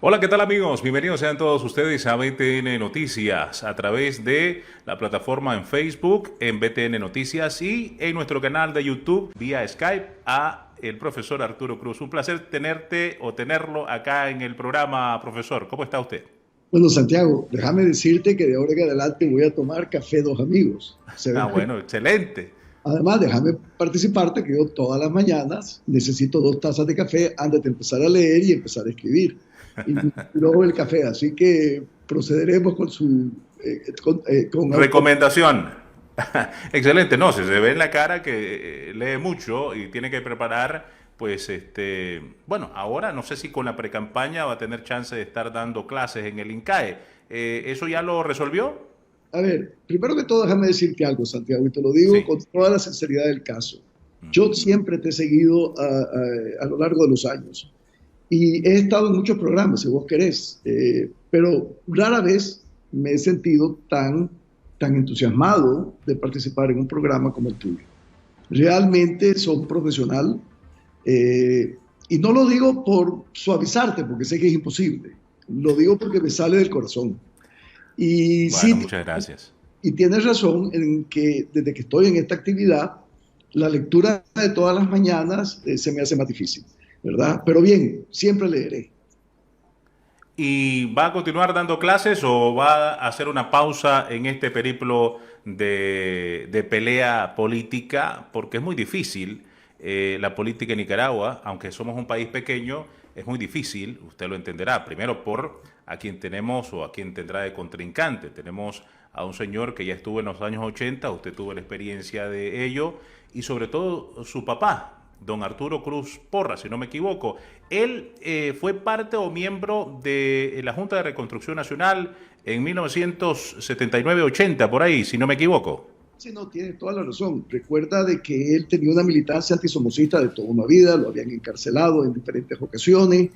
Hola, ¿qué tal amigos? Bienvenidos sean todos ustedes a BTN Noticias a través de la plataforma en Facebook, en BTN Noticias y en nuestro canal de YouTube vía Skype a el profesor Arturo Cruz. Un placer tenerte o tenerlo acá en el programa, profesor. ¿Cómo está usted? Bueno, Santiago, déjame decirte que de ahora en adelante voy a tomar café dos amigos. Ah, bueno, excelente. Además, déjame participarte que yo todas las mañanas necesito 2 tazas de café antes de empezar a leer y empezar a escribir. Y luego el café, así que procederemos con su... con Recomendación. Excelente, no, se ve en la cara que lee mucho y tiene que preparar, pues, bueno, ahora no sé si con la precampaña va a tener chance de estar dando clases en el INCAE. ¿Eso ya lo resolvió? A ver, primero que todo, déjame decirte algo, Santiago, y te lo digo Sí. con toda la sinceridad del caso. Yo siempre te he seguido a lo largo de los años y he estado en muchos programas, si vos querés, pero rara vez me he sentido tan entusiasmado de participar en un programa como el tuyo. Realmente sos un profesional, y no lo digo por suavizarte, porque sé que es imposible, lo digo porque me sale del corazón. Y Bueno, sí, muchas gracias. y tienes razón en que desde que estoy en esta actividad, la lectura de todas las mañanas se me hace más difícil, ¿verdad? Pero bien, siempre leeré. ¿Y va a continuar dando clases o va a hacer una pausa en este periplo de pelea política? Porque es muy difícil la política en Nicaragua, aunque somos un país pequeño, es muy difícil, usted lo entenderá, primero por a quien tenemos o a quien tendrá de contrincante. Tenemos a un señor que ya estuvo en los años 80, usted tuvo la experiencia de ello, y sobre todo su papá, don Arturo Cruz Porras, si no me equivoco. Él fue parte o miembro de la Junta de Reconstrucción Nacional en 1979-80, por ahí, si no me equivoco. Sí, no, tiene toda la razón. Recuerda de que él tenía una militancia antisomocista de toda una vida, lo habían encarcelado en diferentes ocasiones,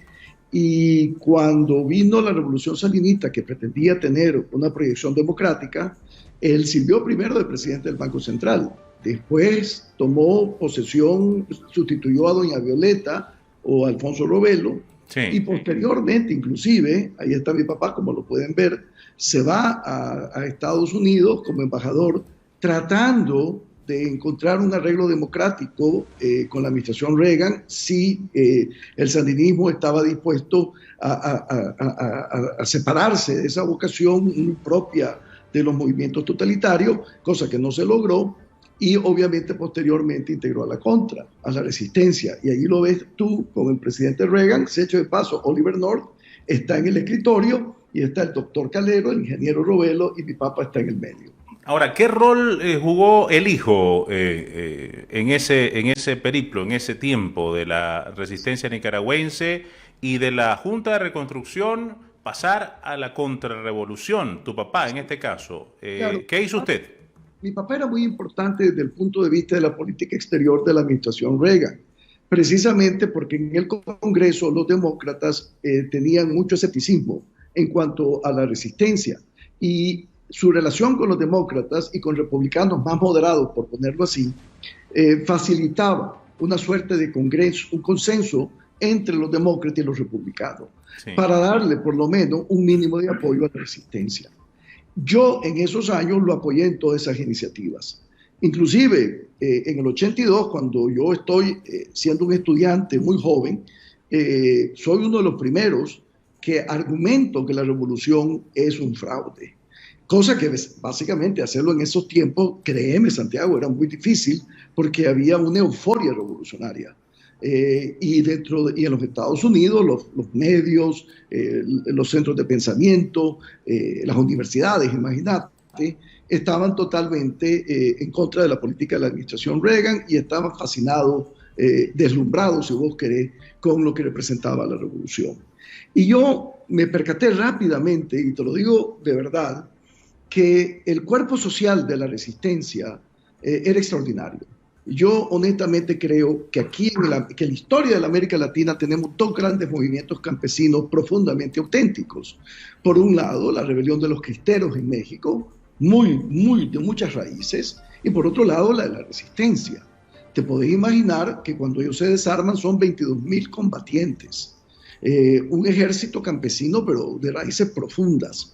y cuando vino la revolución sandinista que pretendía tener una proyección democrática, él sirvió primero de presidente del Banco Central, después tomó posesión, sustituyó a doña Violeta o a Alfonso Robelo, y Sí. posteriormente, inclusive, ahí está mi papá, como lo pueden ver, se va a Estados Unidos como embajador tratando de encontrar un arreglo democrático con la administración Reagan si el sandinismo estaba dispuesto a separarse de esa vocación propia de los movimientos totalitarios, cosa que no se logró, y obviamente posteriormente integró a la contra, a la resistencia. Y allí lo ves tú con el presidente Reagan, se hecho de paso, Oliver North está en el escritorio y está el doctor Calero, el ingeniero Robelo, y mi papá está en el medio. Ahora, ¿qué rol jugó el hijo en ese periplo, en ese tiempo de la resistencia nicaragüense y de la Junta de Reconstrucción pasar a la contrarrevolución? Tu papá, en este caso, Claro, ¿qué hizo usted? mi papá era muy importante desde el punto de vista de la política exterior de la administración Reagan, precisamente porque en el Congreso los demócratas tenían mucho escepticismo en cuanto a la resistencia, y su relación con los demócratas y con republicanos más moderados, por ponerlo así, facilitaba una suerte de congreso, un consenso entre los demócratas y los republicanos, Sí. para darle por lo menos un mínimo de apoyo a la resistencia. Yo en esos años lo apoyé en todas esas iniciativas. Inclusive en el 82, cuando yo estoy siendo un estudiante muy joven, soy uno de los primeros que argumento que la revolución es un fraude. Cosa que básicamente hacerlo en esos tiempos, créeme Santiago, era muy difícil porque había una euforia revolucionaria. Y en los Estados Unidos los medios, los centros de pensamiento, las universidades, imagínate, estaban totalmente en contra de la política de la administración Reagan y estaban fascinados, deslumbrados, si vos querés, con lo que representaba la revolución. Y yo me percaté rápidamente, y te lo digo de verdad, que el cuerpo social de la resistencia era extraordinario. Yo honestamente creo que aquí que en la historia de la América Latina tenemos dos grandes movimientos campesinos profundamente auténticos. Por un lado, la rebelión de los cristeros en México, de muchas raíces, y por otro lado, la de la resistencia. Te podés imaginar que cuando ellos se desarman son 22.000 combatientes. un ejército campesino, pero de raíces profundas.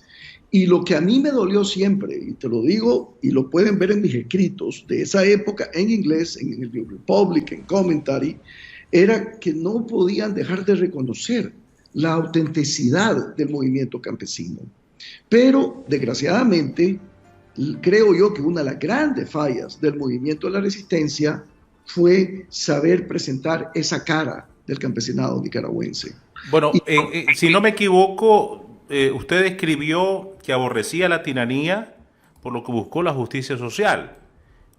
Y lo que a mí me dolió siempre, y te lo digo, y lo pueden ver en mis escritos de esa época en inglés, en el New Republic, en Commentary, era que no podían dejar de reconocer la autenticidad del movimiento campesino. Pero, desgraciadamente, creo yo que una de las grandes fallas del movimiento de la resistencia fue saber presentar esa cara del campesinado nicaragüense. Bueno, si no me equivoco, usted escribió que aborrecía la tiranía por lo que buscó la justicia social.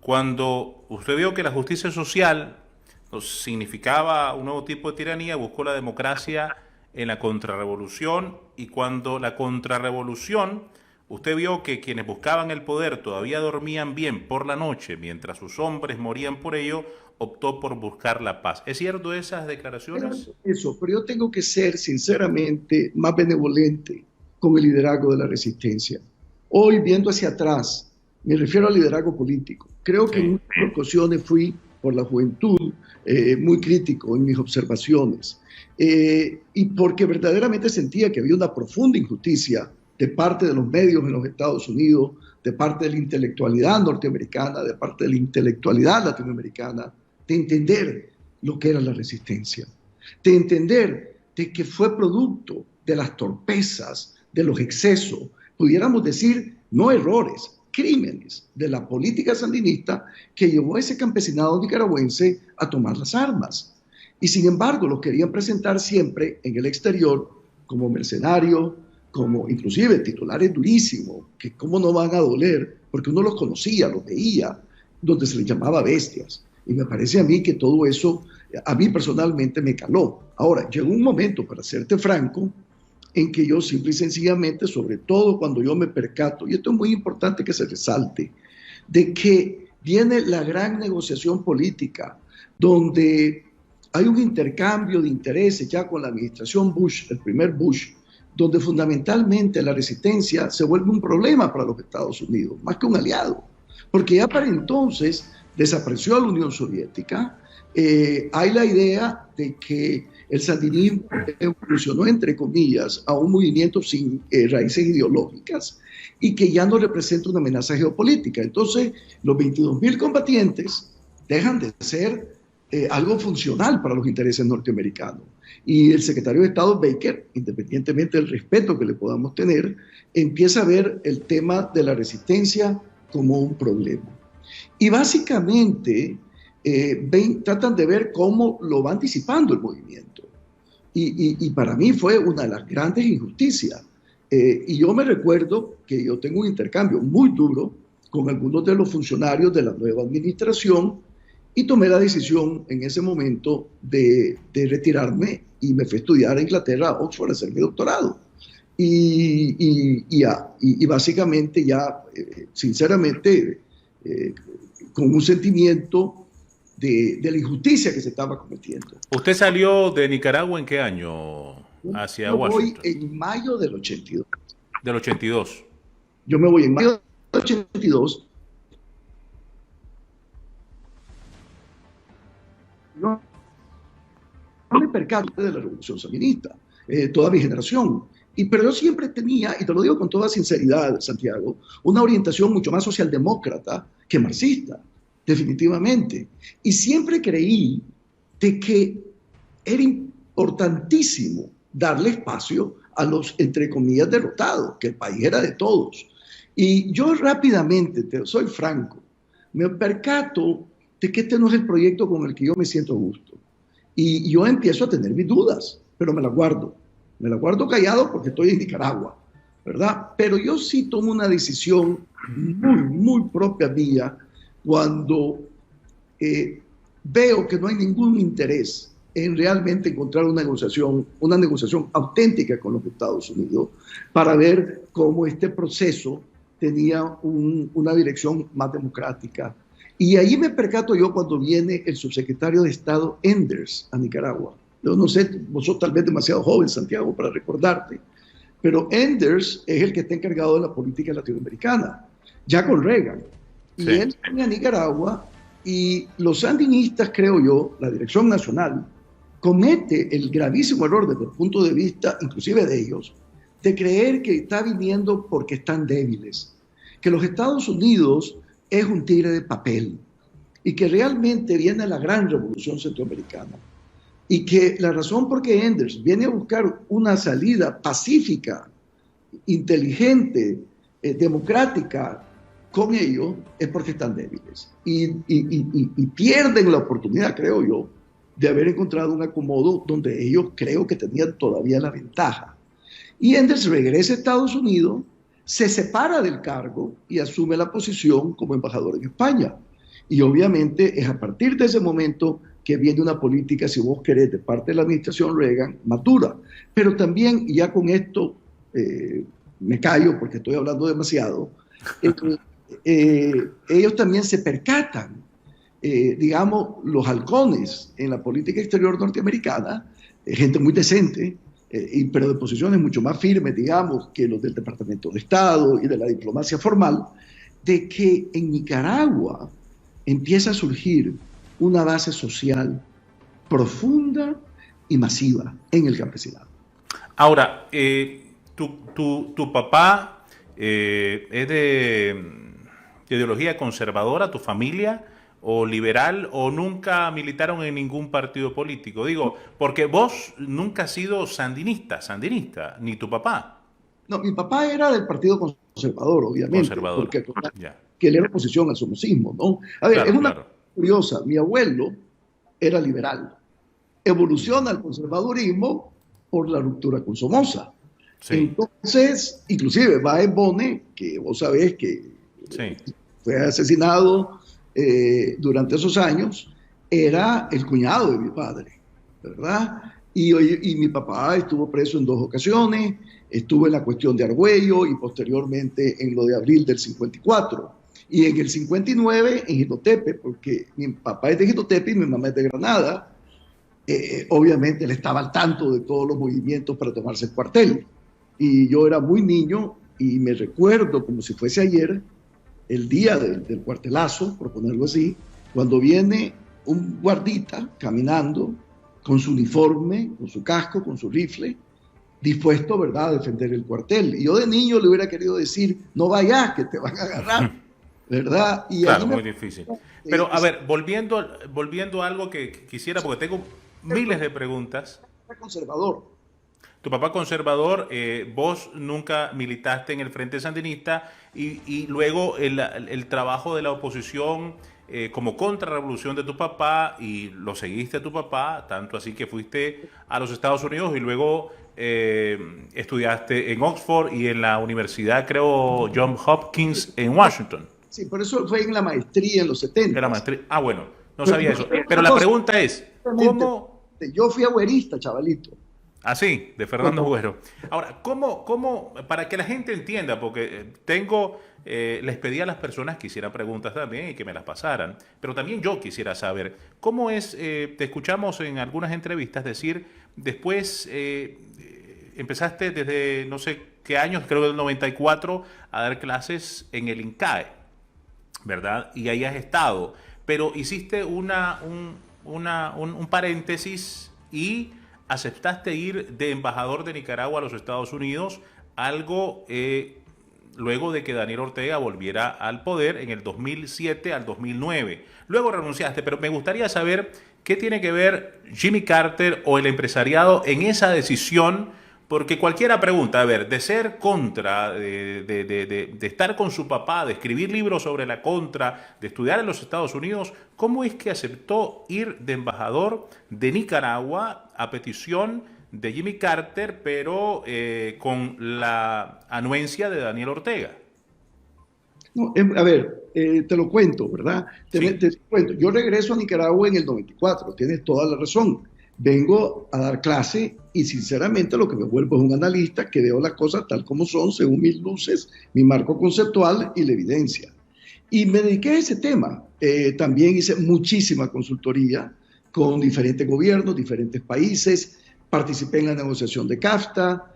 Cuando usted vio que la justicia social significaba un nuevo tipo de tiranía, buscó la democracia en la contrarrevolución, y cuando la contrarrevolución, usted vio que quienes buscaban el poder todavía dormían bien por la noche, mientras sus hombres morían por ello, optó por buscar la paz. ¿Es cierto esas declaraciones? Eso, pero yo tengo que ser sinceramente más benevolente con el liderazgo de la resistencia. Hoy, viendo hacia atrás, me refiero al liderazgo político. Creo que en muchas ocasiones fui, por la juventud, muy crítico en mis observaciones, y porque verdaderamente sentía que había una profunda injusticia de parte de los medios en los Estados Unidos, de parte de la intelectualidad norteamericana, de parte de la intelectualidad latinoamericana, de entender lo que era la resistencia, de entender de que fue producto de las torpezas, de los excesos, pudiéramos decir, no errores, crímenes de la política sandinista que llevó a ese campesinado nicaragüense a tomar las armas. Y sin embargo, los querían presentar siempre en el exterior como mercenarios, como inclusive titulares durísimos, que cómo no van a doler, porque uno los conocía, los veía, donde se les llamaba bestias. Y me parece a mí que todo eso, a mí personalmente me caló. Ahora, llegó un momento, para serte franco, en que yo simple y sencillamente, sobre todo cuando yo me percato, y esto es muy importante que se resalte, de que viene la gran negociación política, donde hay un intercambio de intereses ya con la administración Bush, el primer Bush, donde fundamentalmente la resistencia se vuelve un problema para los Estados Unidos, más que un aliado, porque ya para entonces desapareció la Unión Soviética, hay la idea de que el sandinismo evolucionó, entre comillas, a un movimiento sin raíces ideológicas y que ya no representa una amenaza geopolítica. Entonces, los 22.000 combatientes dejan de ser algo funcional para los intereses norteamericanos. Y el secretario de Estado Baker, independientemente del respeto que le podamos tener, empieza a ver el tema de la resistencia como un problema. Y básicamente tratan de ver cómo lo va anticipando el movimiento. Y para mí fue una de las grandes injusticias. Y yo me recuerdo que yo tengo un intercambio muy duro con algunos de los funcionarios de la nueva administración y tomé la decisión en ese momento de retirarme y me fui a estudiar a Inglaterra, a Oxford, a hacer mi doctorado. Y básicamente ya, sinceramente, con un sentimiento de la injusticia que se estaba cometiendo. ¿Usted salió de Nicaragua en qué año hacia Washington? Yo voy en mayo del 82. Del 82. Yo me voy en mayo del 82. No me percato de la revolución sandinista, toda mi generación. Pero yo siempre tenía, y te lo digo con toda sinceridad, Santiago, una orientación mucho más socialdemócrata que marxista, definitivamente. Y siempre creí de que era importantísimo darle espacio a los, entre comillas, derrotados, que el país era de todos. Y yo rápidamente, soy franco, me percato de que este no es el proyecto con el que yo me siento a gusto. Y yo empiezo a tener mis dudas, pero me las guardo. Me la guardo callado porque estoy en Nicaragua, ¿verdad? Pero yo sí tomo una decisión muy propia mía cuando veo que no hay ningún interés en realmente encontrar una negociación auténtica con los Estados Unidos para ver cómo este proceso tenía una dirección más democrática. Y ahí me percato yo cuando viene el subsecretario de Estado Enders a Nicaragua. Yo no sé, vos sos tal vez demasiado joven, Santiago, para recordarte, pero Enders es el que está encargado de la política latinoamericana, ya con Reagan. Y sí, él viene a Nicaragua y los sandinistas, creo yo, la dirección nacional, comete el gravísimo error desde el punto de vista, inclusive de ellos, de creer que está viniendo porque están débiles, que los Estados Unidos es un tigre de papel y que realmente viene la gran revolución centroamericana y que la razón por qué Enders viene a buscar una salida pacífica, inteligente, democrática con ellos es porque están débiles y pierden la oportunidad, creo yo, de haber encontrado un acomodo donde ellos creo que tenían todavía la ventaja. Y Enders regresa a Estados Unidos, se separa del cargo y asume la posición como embajador en España. Y obviamente es a partir de ese momento que viene una política, si vos querés, de parte de la administración Reagan, madura. Pero también, y ya con esto me callo porque estoy hablando demasiado, ellos también se percatan, digamos, los halcones en la política exterior norteamericana, gente muy decente, pero de posiciones mucho más firmes, digamos, que los del Departamento de Estado y de la diplomacia formal, de que en Nicaragua empieza a surgir una base social profunda y masiva en el campesinado. Ahora, tu papá es de ideología conservadora, tu familia, o liberal, o nunca militaron en ningún partido político. Digo, porque vos nunca has sido sandinista, ni tu papá. No, mi papá era del Partido Conservador, obviamente, Conservador. porque que él era oposición al somocismo, ¿no? A ver, claro, es una curiosa. Mi abuelo era liberal, evoluciona al conservadurismo por la ruptura con Somoza. Sí. Entonces, inclusive Baez Bone, que vos sabés que fue asesinado durante esos años, era el cuñado de mi padre, ¿verdad? Y mi papá estuvo preso en 2 ocasiones, estuvo en la cuestión de Argüello y posteriormente en lo de abril del 54. Y en el 59 en Jitotepe, porque mi papá es de Jitotepe y mi mamá es de Granada. Obviamente él estaba al tanto de todos los movimientos para tomarse el cuartel. Y yo era muy niño y me recuerdo como si fuese ayer, el día del cuartelazo, por ponerlo así, cuando viene un guardita caminando con su uniforme, con su casco, con su rifle, dispuesto, ¿verdad?, a defender el cuartel. Y yo de niño le hubiera querido decir, no vayas, que te van a agarrar, ¿verdad? Y claro, muy difícil. Pero, a ver, volviendo a algo que quisiera, porque tengo miles de preguntas. Conservador. Tu papá conservador, vos nunca militaste en el Frente Sandinista y luego el trabajo de la oposición como contrarrevolución de tu papá, y lo seguiste a tu papá, tanto así que fuiste a los Estados Unidos y luego estudiaste en Oxford y en la universidad, creo, Johns Hopkins en Washington. Sí, por eso fue en la maestría en los 70. En la maestría. Ah, bueno, no sabía eso. Pero la pregunta es, ¿cómo? Yo fui agüerista, chavalito. Ah, sí, de Fernando Agüero. Ahora, ¿cómo, para que la gente entienda, porque les pedí a las personas que hicieran preguntas también y que me las pasaran, pero también yo quisiera saber, ¿cómo es, te escuchamos en algunas entrevistas decir, después empezaste desde no sé qué años, creo que del 94, a dar clases en el INCAE, ¿verdad? Y ahí has estado, pero hiciste un paréntesis y aceptaste ir de embajador de Nicaragua a los Estados Unidos, algo luego de que Daniel Ortega volviera al poder en el 2007 al 2009. Luego renunciaste, pero me gustaría saber qué tiene que ver Jimmy Carter o el empresariado en esa decisión, porque cualquiera pregunta, a ver, de ser contra, de estar con su papá, de escribir libros sobre la contra, de estudiar en los Estados Unidos, ¿cómo es que aceptó ir de embajador de Nicaragua a petición de Jimmy Carter, pero con la anuencia de Daniel Ortega? No, a ver, te lo cuento, ¿verdad? Te cuento. Yo regreso a Nicaragua en el 94, tienes toda la razón. Vengo a dar clase y sinceramente lo que me vuelvo es un analista que veo las cosas tal como son, según mis luces, mi marco conceptual y la evidencia. Y me dediqué a ese tema. También hice muchísima consultoría con diferentes gobiernos, diferentes países. Participé en la negociación de CAFTA.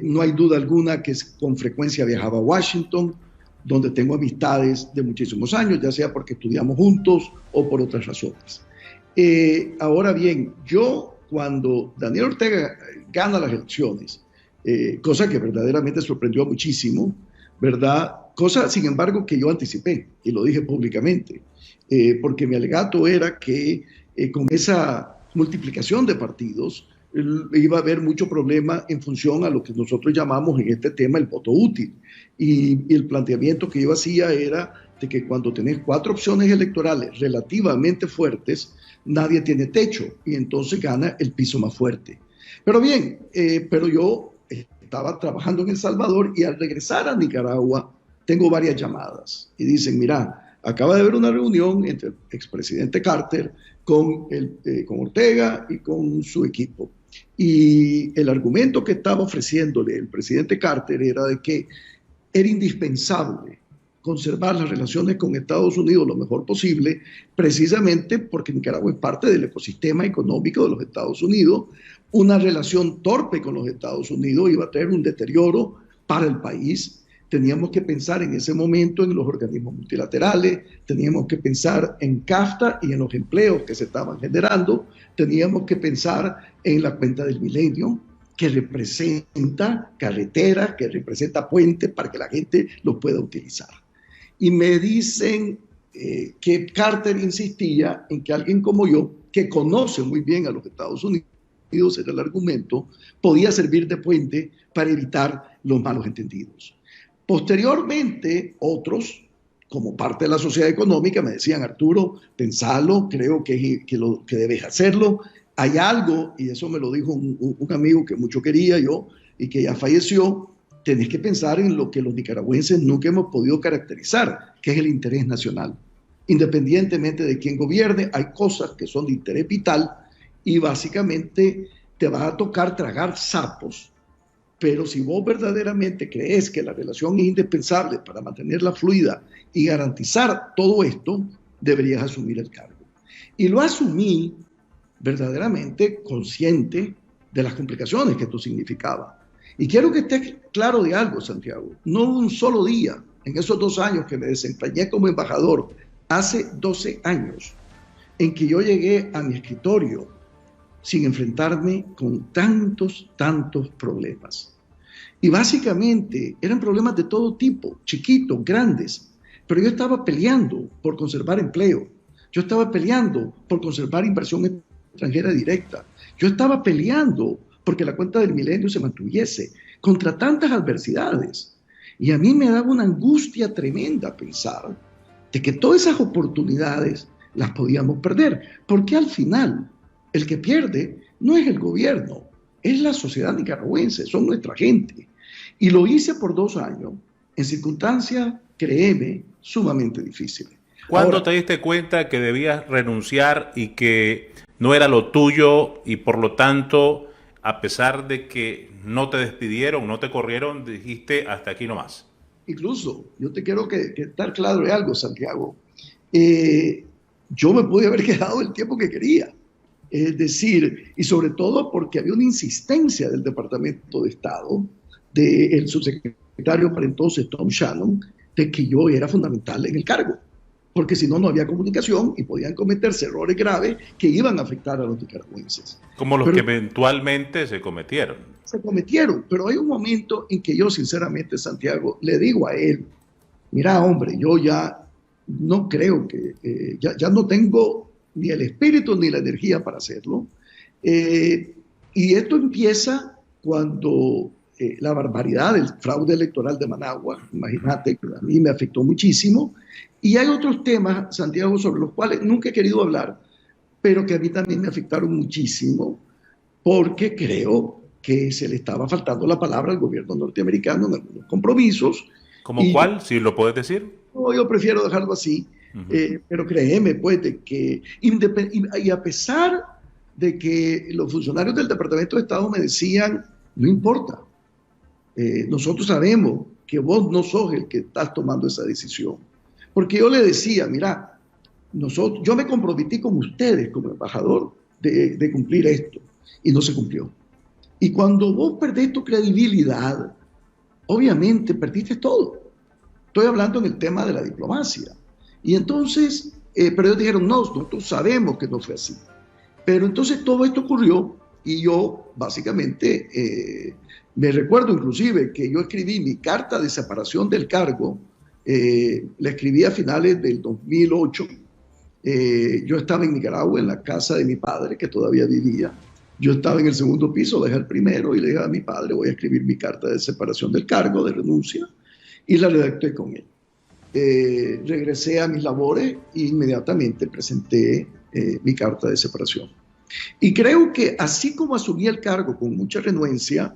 No hay duda alguna que con frecuencia viajaba a Washington, donde tengo amistades de muchísimos años, ya sea porque estudiamos juntos o por otras razones. Ahora bien, yo cuando Daniel Ortega gana las elecciones, cosa que verdaderamente sorprendió muchísimo, ¿verdad? Cosa, sin embargo, que yo anticipé y lo dije públicamente, porque mi alegato era que con esa multiplicación de partidos iba a haber mucho problema en función a lo que nosotros llamamos en este tema el voto útil. Y el planteamiento que yo hacía era de que cuando tenés 4 opciones electorales relativamente fuertes, nadie tiene techo y entonces gana el piso más fuerte. Pero bien, pero yo estaba trabajando en El Salvador y al regresar a Nicaragua tengo varias llamadas y dicen, mira, acaba de haber una reunión entre el expresidente Carter con Ortega y con su equipo. Y el argumento que estaba ofreciéndole el presidente Carter era de que era indispensable conservar las relaciones con Estados Unidos lo mejor posible, precisamente porque Nicaragua es parte del ecosistema económico de los Estados Unidos. Una relación torpe con los Estados Unidos iba a traer un deterioro para el país. Teníamos que pensar en ese momento en los organismos multilaterales, teníamos que pensar en CAFTA y en los empleos que se estaban generando, teníamos que pensar en la cuenta del milenio, que representa carreteras, que representa puentes para que la gente los pueda utilizar. Y me dicen que Carter insistía en que alguien como yo, que conoce muy bien a los Estados Unidos, era el argumento, podía servir de puente para evitar los malos entendidos. Posteriormente, otros, como parte de la sociedad económica, me decían, Arturo, pensalo, creo que debes hacerlo. Hay algo, y eso me lo dijo un amigo que mucho quería yo y que ya falleció, tenés que pensar en lo que los nicaragüenses nunca hemos podido caracterizar, que es el interés nacional. Independientemente de quién gobierne, hay cosas que son de interés vital y básicamente te va a tocar tragar sapos. Pero si vos verdaderamente crees que la relación es indispensable para mantenerla fluida y garantizar todo esto, deberías asumir el cargo. Y lo asumí verdaderamente consciente de las complicaciones que esto significaba. Y quiero que estés claro de algo, Santiago. No un solo día, en esos 2 años que me desempeñé como embajador, hace 12 años, en que yo llegué a mi escritorio sin enfrentarme con tantos problemas. Y básicamente eran problemas de todo tipo, chiquitos, grandes, pero yo estaba peleando por conservar empleo, yo estaba peleando por conservar inversión extranjera directa, yo estaba peleando porque la cuenta del milenio se mantuviese contra tantas adversidades. Y a mí me daba una angustia tremenda pensar de que todas esas oportunidades las podíamos perder, porque al final el que pierde no es el gobierno, es la sociedad nicaragüense, son nuestra gente. Y lo hice por 2 años, en circunstancias, créeme, sumamente difíciles. ¿Cuándo te diste cuenta que debías renunciar y que no era lo tuyo y por lo tanto, a pesar de que no te despidieron, no te corrieron, dijiste hasta aquí nomás? Incluso, yo te quiero que estar claro de algo, Santiago. Yo me pude haber quedado el tiempo que quería. Es decir, y sobre todo porque había una insistencia del Departamento de Estado, del subsecretario para entonces, Tom Shannon, de que yo era fundamental en el cargo. Porque si no, no había comunicación y podían cometerse errores graves que iban a afectar a los nicaragüenses. Como los que eventualmente se cometieron. Se cometieron, pero hay un momento en que yo, sinceramente, Santiago, le digo a él, mira, hombre, yo ya no creo que, ya no tengo ni el espíritu ni la energía para hacerlo. Y esto empieza cuando la barbaridad del fraude electoral de Managua, imagínate, a mí me afectó muchísimo. Y hay otros temas, Santiago, sobre los cuales nunca he querido hablar, pero que a mí también me afectaron muchísimo, porque creo que se le estaba faltando la palabra al gobierno norteamericano en algunos compromisos. ¿Como cuál? Si lo puedes decir. No, yo prefiero dejarlo así, pero créeme, pues, de que, y a pesar de que los funcionarios del Departamento de Estado me decían, no importa, nosotros sabemos que vos no sos el que estás tomando esa decisión. Porque yo le decía, mira, yo me comprometí con ustedes como embajador de cumplir esto y no se cumplió. Y cuando vos perdés tu credibilidad, obviamente perdiste todo. Estoy hablando en el tema de la diplomacia. Y entonces, pero ellos dijeron, no, nosotros sabemos que no fue así. Pero entonces todo esto ocurrió y yo básicamente me recuerdo inclusive que yo escribí mi carta de separación del cargo, la escribí a finales del 2008. Yo estaba en Nicaragua, en la casa de mi padre, que todavía vivía. Yo estaba en el segundo piso, dejé el primero y le dije a mi padre, voy a escribir mi carta de separación del cargo, de renuncia, y la redacté con él. Regresé a mis labores e inmediatamente presenté mi carta de separación. Y creo que así como asumí el cargo con mucha renuencia,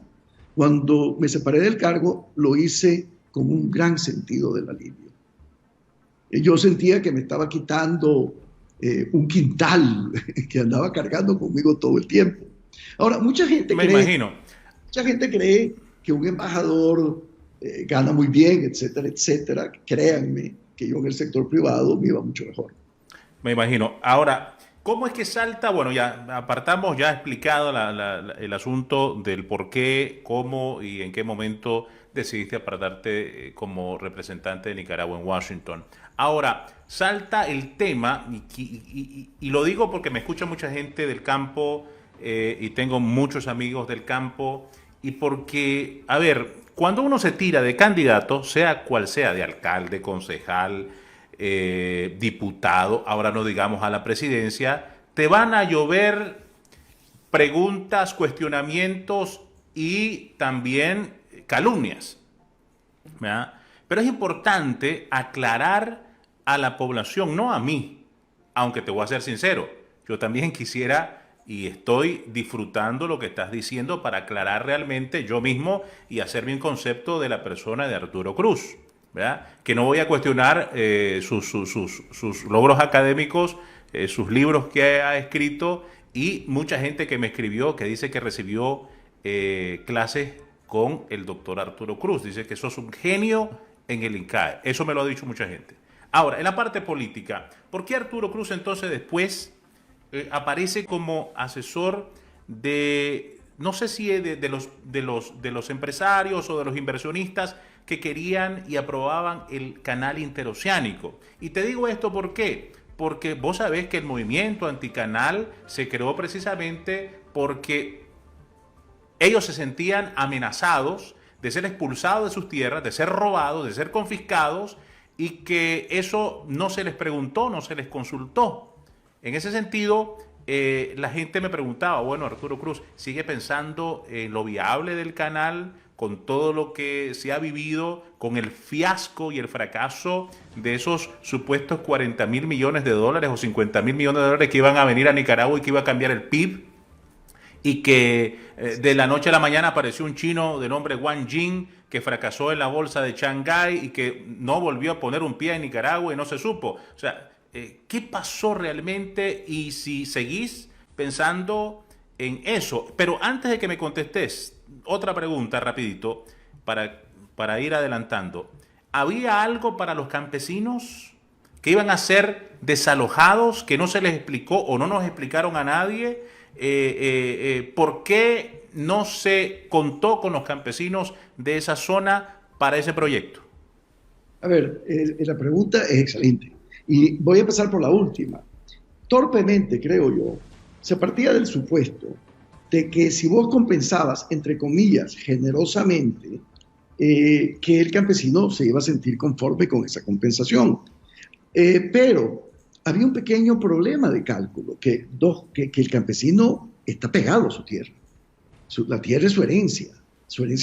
cuando me separé del cargo lo hice con un gran sentido del alivio. Yo sentía que me estaba quitando un quintal que andaba cargando conmigo todo el tiempo. Ahora, mucha gente cree que un embajador gana muy bien, etcétera, etcétera. Créanme que yo en el sector privado me iba mucho mejor. Me imagino. Ahora, ¿cómo es que salta? Bueno, ya apartamos, ya explicado el asunto del por qué, cómo y en qué momento decidiste apartarte como representante de Nicaragua en Washington. Ahora, salta el tema, y lo digo porque me escucha mucha gente del campo y tengo muchos amigos del campo, y porque, a ver, cuando uno se tira de candidato, sea cual sea, de alcalde, concejal, diputado, ahora no digamos a la presidencia, te van a llover preguntas, cuestionamientos y también calumnias, ¿verdad? Pero es importante aclarar a la población, no a mí, aunque te voy a ser sincero, yo también quisiera y estoy disfrutando lo que estás diciendo para aclarar realmente yo mismo y hacerme un concepto de la persona de Arturo Cruz, ¿verdad? Que no voy a cuestionar sus logros académicos, sus libros que ha escrito y mucha gente que me escribió que dice que recibió clases con el doctor Arturo Cruz. Dice que sos un genio en el INCAE. Eso me lo ha dicho mucha gente. Ahora, en la parte política, ¿por qué Arturo Cruz entonces después aparece como asesor de, no sé si de los empresarios o de los inversionistas que querían y aprobaban el canal interoceánico? Y te digo esto ¿por qué? Porque vos sabés que el movimiento anticanal se creó precisamente porque ellos se sentían amenazados de ser expulsados de sus tierras, de ser robados, de ser confiscados, y que eso no se les preguntó, no se les consultó. En ese sentido, la gente me preguntaba, bueno, Arturo Cruz, ¿sigue pensando en lo viable del canal con todo lo que se ha vivido, con el fiasco y el fracaso de esos supuestos 40.000 millones de dólares o 50.000 millones de dólares que iban a venir a Nicaragua y que iba a cambiar el PIB? Y que de la noche a la mañana apareció un chino de nombre Wang Jing que fracasó en la bolsa de Shanghái y que no volvió a poner un pie en Nicaragua y no se supo. O sea, ¿qué pasó realmente y si seguís pensando en eso? Pero antes de que me contestes, otra pregunta rapidito para ir adelantando. ¿Había algo para los campesinos que iban a ser desalojados, que no se les explicó o no nos explicaron a nadie? ¿Por qué no se contó con los campesinos de esa zona para ese proyecto? A ver, la pregunta es excelente. Y voy a empezar por la última. Torpemente, creo yo, se partía del supuesto de que si vos compensabas, entre comillas, generosamente, que el campesino se iba a sentir conforme con esa compensación. Pero había un pequeño problema de cálculo, que el campesino está pegado a su tierra. La tierra es su herencia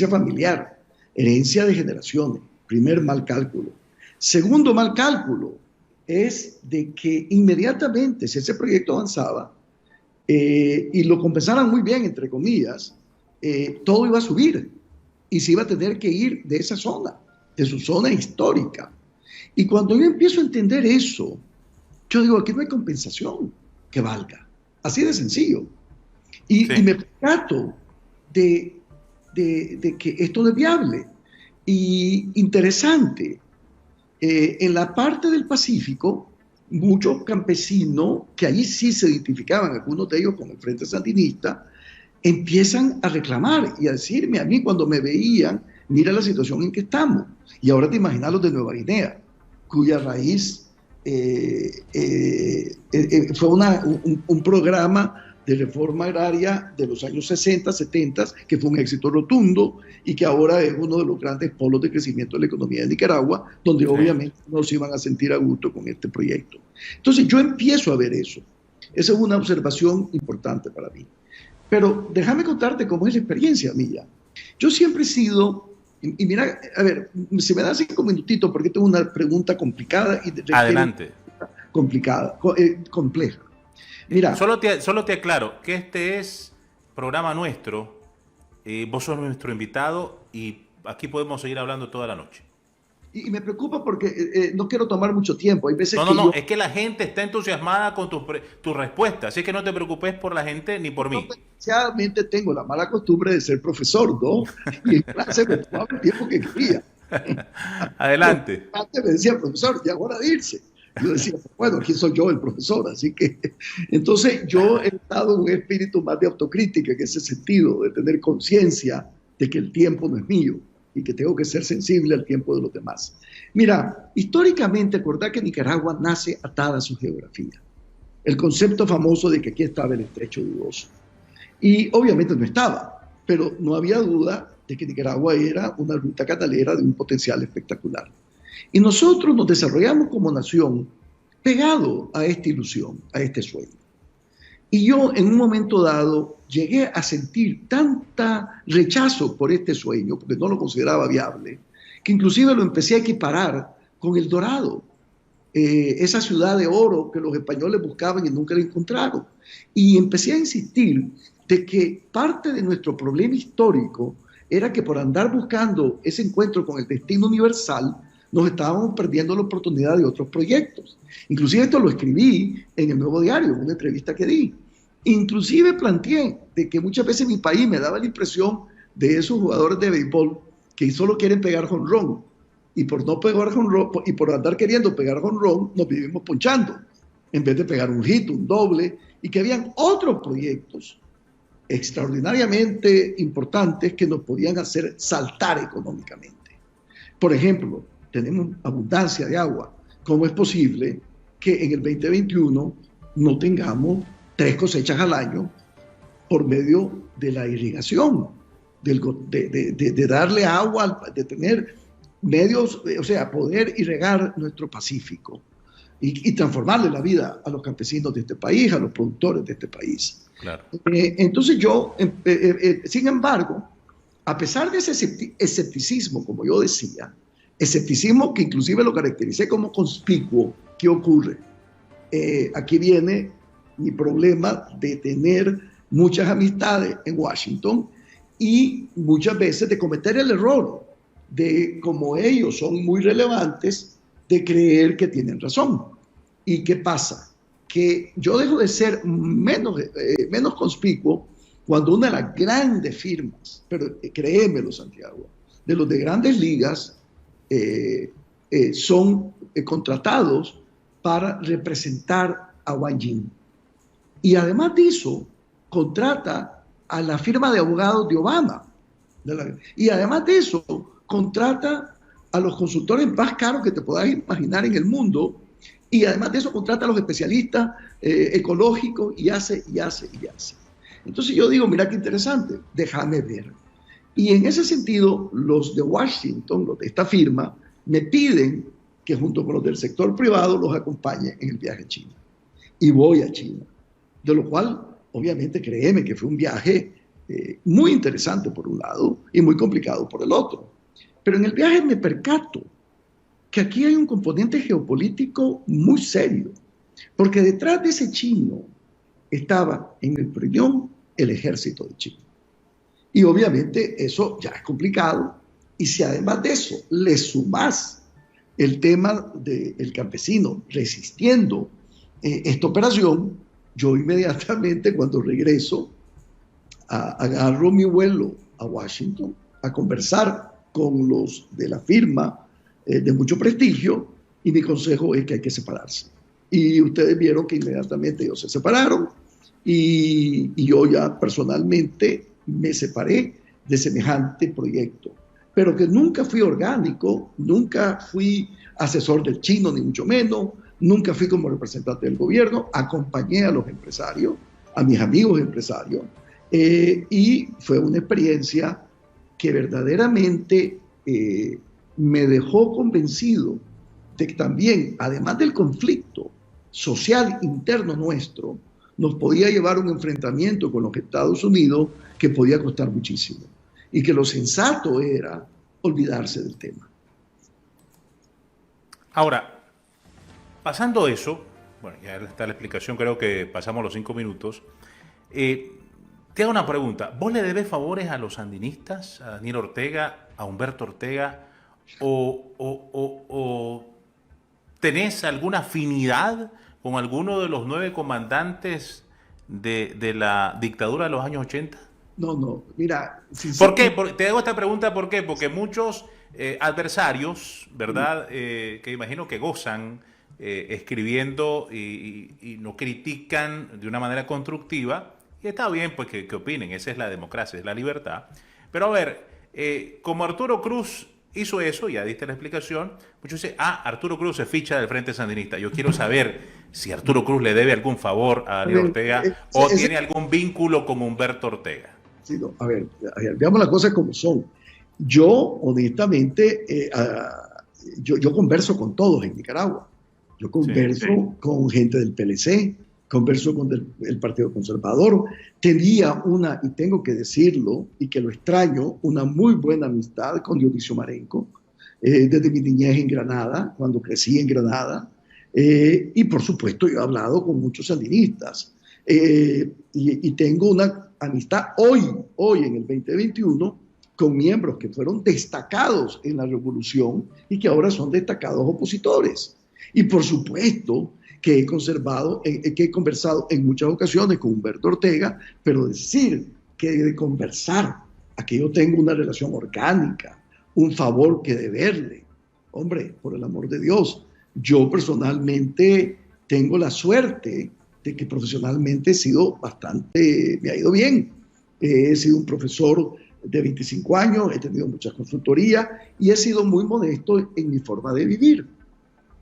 familiar, herencia de generaciones. Primer mal cálculo. Segundo mal cálculo es de que inmediatamente, si ese proyecto avanzaba y lo compensaran muy bien, entre comillas, todo iba a subir y se iba a tener que ir de esa zona, de su zona histórica. Y cuando yo empiezo a entender eso, yo digo, aquí no hay compensación que valga. Así de sencillo. Y me percato de que esto no es viable. Y interesante, en la parte del Pacífico, muchos campesinos, que allí sí se identificaban, algunos de ellos con el Frente Sandinista, empiezan a reclamar y a decirme a mí cuando me veían, mira la situación en que estamos. Y ahora te imaginas los de Nueva Guinea, cuya raíz fue un programa de reforma agraria de los años 60, 70, que fue un éxito rotundo y que ahora es uno de los grandes polos de crecimiento de la economía de Nicaragua, donde obviamente no se iban a sentir a gusto con este proyecto. Entonces yo empiezo a ver eso. Esa es una observación importante para mí. Pero déjame contarte cómo es la experiencia mía. Yo siempre he sido, y mira, a ver, si me das 5 minutitos porque tengo una pregunta complicada y adelante. Compleja. Mira, solo te aclaro que este es programa nuestro, vos sos nuestro invitado y aquí podemos seguir hablando toda la noche. Y me preocupa porque no quiero tomar mucho tiempo. Hay veces No, es que la gente está entusiasmada con tus respuestas, así que no te preocupes por la gente ni por mí. Desgraciadamente tengo la mala costumbre de ser profesor, ¿no? Y en clase me tomaba el tiempo que quería. Adelante. Antes me decía, profesor, ya es hora de irse. Yo decía, bueno, aquí soy yo el profesor, así que... Entonces yo he estado en un espíritu más de autocrítica en ese sentido, de tener conciencia de que el tiempo no es mío y que tengo que ser sensible al tiempo de los demás. Mira, históricamente, acordá que Nicaragua nace atada a su geografía. El concepto famoso de que aquí estaba el estrecho dudoso. Y obviamente no estaba, pero no había duda de que Nicaragua era una ruta canalera de un potencial espectacular. Y nosotros nos desarrollamos como nación pegado a esta ilusión, a este sueño. Y yo en un momento dado llegué a sentir tanta rechazo por este sueño, porque no lo consideraba viable, que inclusive lo empecé a equiparar con El Dorado, esa ciudad de oro que los españoles buscaban y nunca la encontraron. Y empecé a insistir de que parte de nuestro problema histórico era que por andar buscando ese encuentro con el destino universal, nos estábamos perdiendo la oportunidad de otros proyectos. Inclusive esto lo escribí en el Nuevo Diario, en una entrevista que di. Inclusive planteé de que muchas veces mi país me daba la impresión de esos jugadores de béisbol que solo quieren pegar jonrón. Y por no pegar jonrón, y por andar queriendo pegar jonrón, nos vivimos ponchando, en vez de pegar un hit, un doble, y que habían otros proyectos extraordinariamente importantes que nos podían hacer saltar económicamente. Por ejemplo, tenemos abundancia de agua. ¿Cómo es posible que en el 2021 no tengamos 3 cosechas al año por medio de la irrigación? De darle agua, de tener medios, o sea, poder irrigar nuestro Pacífico y transformarle la vida a los campesinos de este país, a los productores de este país. Claro. Entonces yo, sin embargo, a pesar de ese escepticismo, como yo decía, escepticismo que inclusive lo caractericé como conspicuo, ¿qué ocurre? Aquí viene mi problema de tener muchas amistades en Washington y muchas veces de cometer el error de, como ellos son muy relevantes, de creer que tienen razón. ¿Y qué pasa? Que yo dejo de ser menos conspicuo cuando una de las grandes firmas, pero créemelo, Santiago, de los de grandes ligas, son contratados para representar a Wang Jing. Y además de eso, contrata a la firma de abogados de Obama. Y además de eso, contrata a los consultores más caros que te puedas imaginar en el mundo. Y además de eso, contrata a los especialistas ecológicos y hace. Entonces yo digo, mira qué interesante, déjame ver. Y en ese sentido, los de Washington, los de esta firma, me piden que junto con los del sector privado los acompañe en el viaje a China. Y voy a China. De lo cual, obviamente, créeme que fue un viaje muy interesante por un lado y muy complicado por el otro. Pero en el viaje me percato que aquí hay un componente geopolítico muy serio. Porque detrás de ese chino estaba, en mi opinión, el ejército de China. Y obviamente eso ya es complicado. Y si además de eso le sumas el tema del campesino resistiendo esta operación, yo inmediatamente cuando regreso agarro mi vuelo a Washington a conversar con los de la firma de mucho prestigio y mi consejo es que hay que separarse. Y ustedes vieron que inmediatamente ellos se separaron y yo ya personalmente me separé de semejante proyecto, pero que nunca fui orgánico, nunca fui asesor del chino, ni mucho menos, nunca fui como representante del gobierno, acompañé a los empresarios, a mis amigos empresarios, y fue una experiencia que verdaderamente me dejó convencido de que también, además del conflicto social interno nuestro, nos podía llevar a un enfrentamiento con los Estados Unidos que podía costar muchísimo, y que lo sensato era olvidarse del tema. Ahora, pasando eso, bueno, ya está la explicación, creo que pasamos los 5 minutos. Te hago una pregunta. ¿Vos le debes favores a los sandinistas, a Daniel Ortega, a Humberto Ortega, o tenés alguna afinidad con alguno de los 9 comandantes de la dictadura de los años 80? No, mira. ¿Por qué? Te hago esta pregunta, ¿por qué? Porque muchos adversarios, ¿verdad? Que imagino que gozan escribiendo y no critican de una manera constructiva, y está bien pues que opinen, esa es la democracia, es la libertad. Pero a ver, como Arturo Cruz hizo eso, ya diste la explicación, muchos dicen, Arturo Cruz se ficha del Frente Sandinista. Yo quiero saber si Arturo Cruz le debe algún favor a Daniel Ortega o tiene algún vínculo con Humberto Ortega. Sí, no, a ver, veamos las cosas como son. Yo, honestamente, yo converso con todos en Nicaragua. Yo converso con gente del PLC, converso con el Partido Conservador. Tenía y tengo que decirlo, y que lo extraño, una muy buena amistad con Dionisio Marenco, desde mi niñez en Granada, cuando crecí en Granada. Y por supuesto, yo he hablado con muchos sandinistas. Y tengo una amistad hoy en el 2021, con miembros que fueron destacados en la revolución y que ahora son destacados opositores. Y por supuesto que he conversado en muchas ocasiones con Humberto Ortega, pero decir que de conversar a que yo tengo una relación orgánica, un favor que deberle, hombre, por el amor de Dios, yo personalmente tengo la suerte de que profesionalmente me ha ido bien. He sido un profesor de 25 años, he tenido muchas consultorías y he sido muy modesto en mi forma de vivir.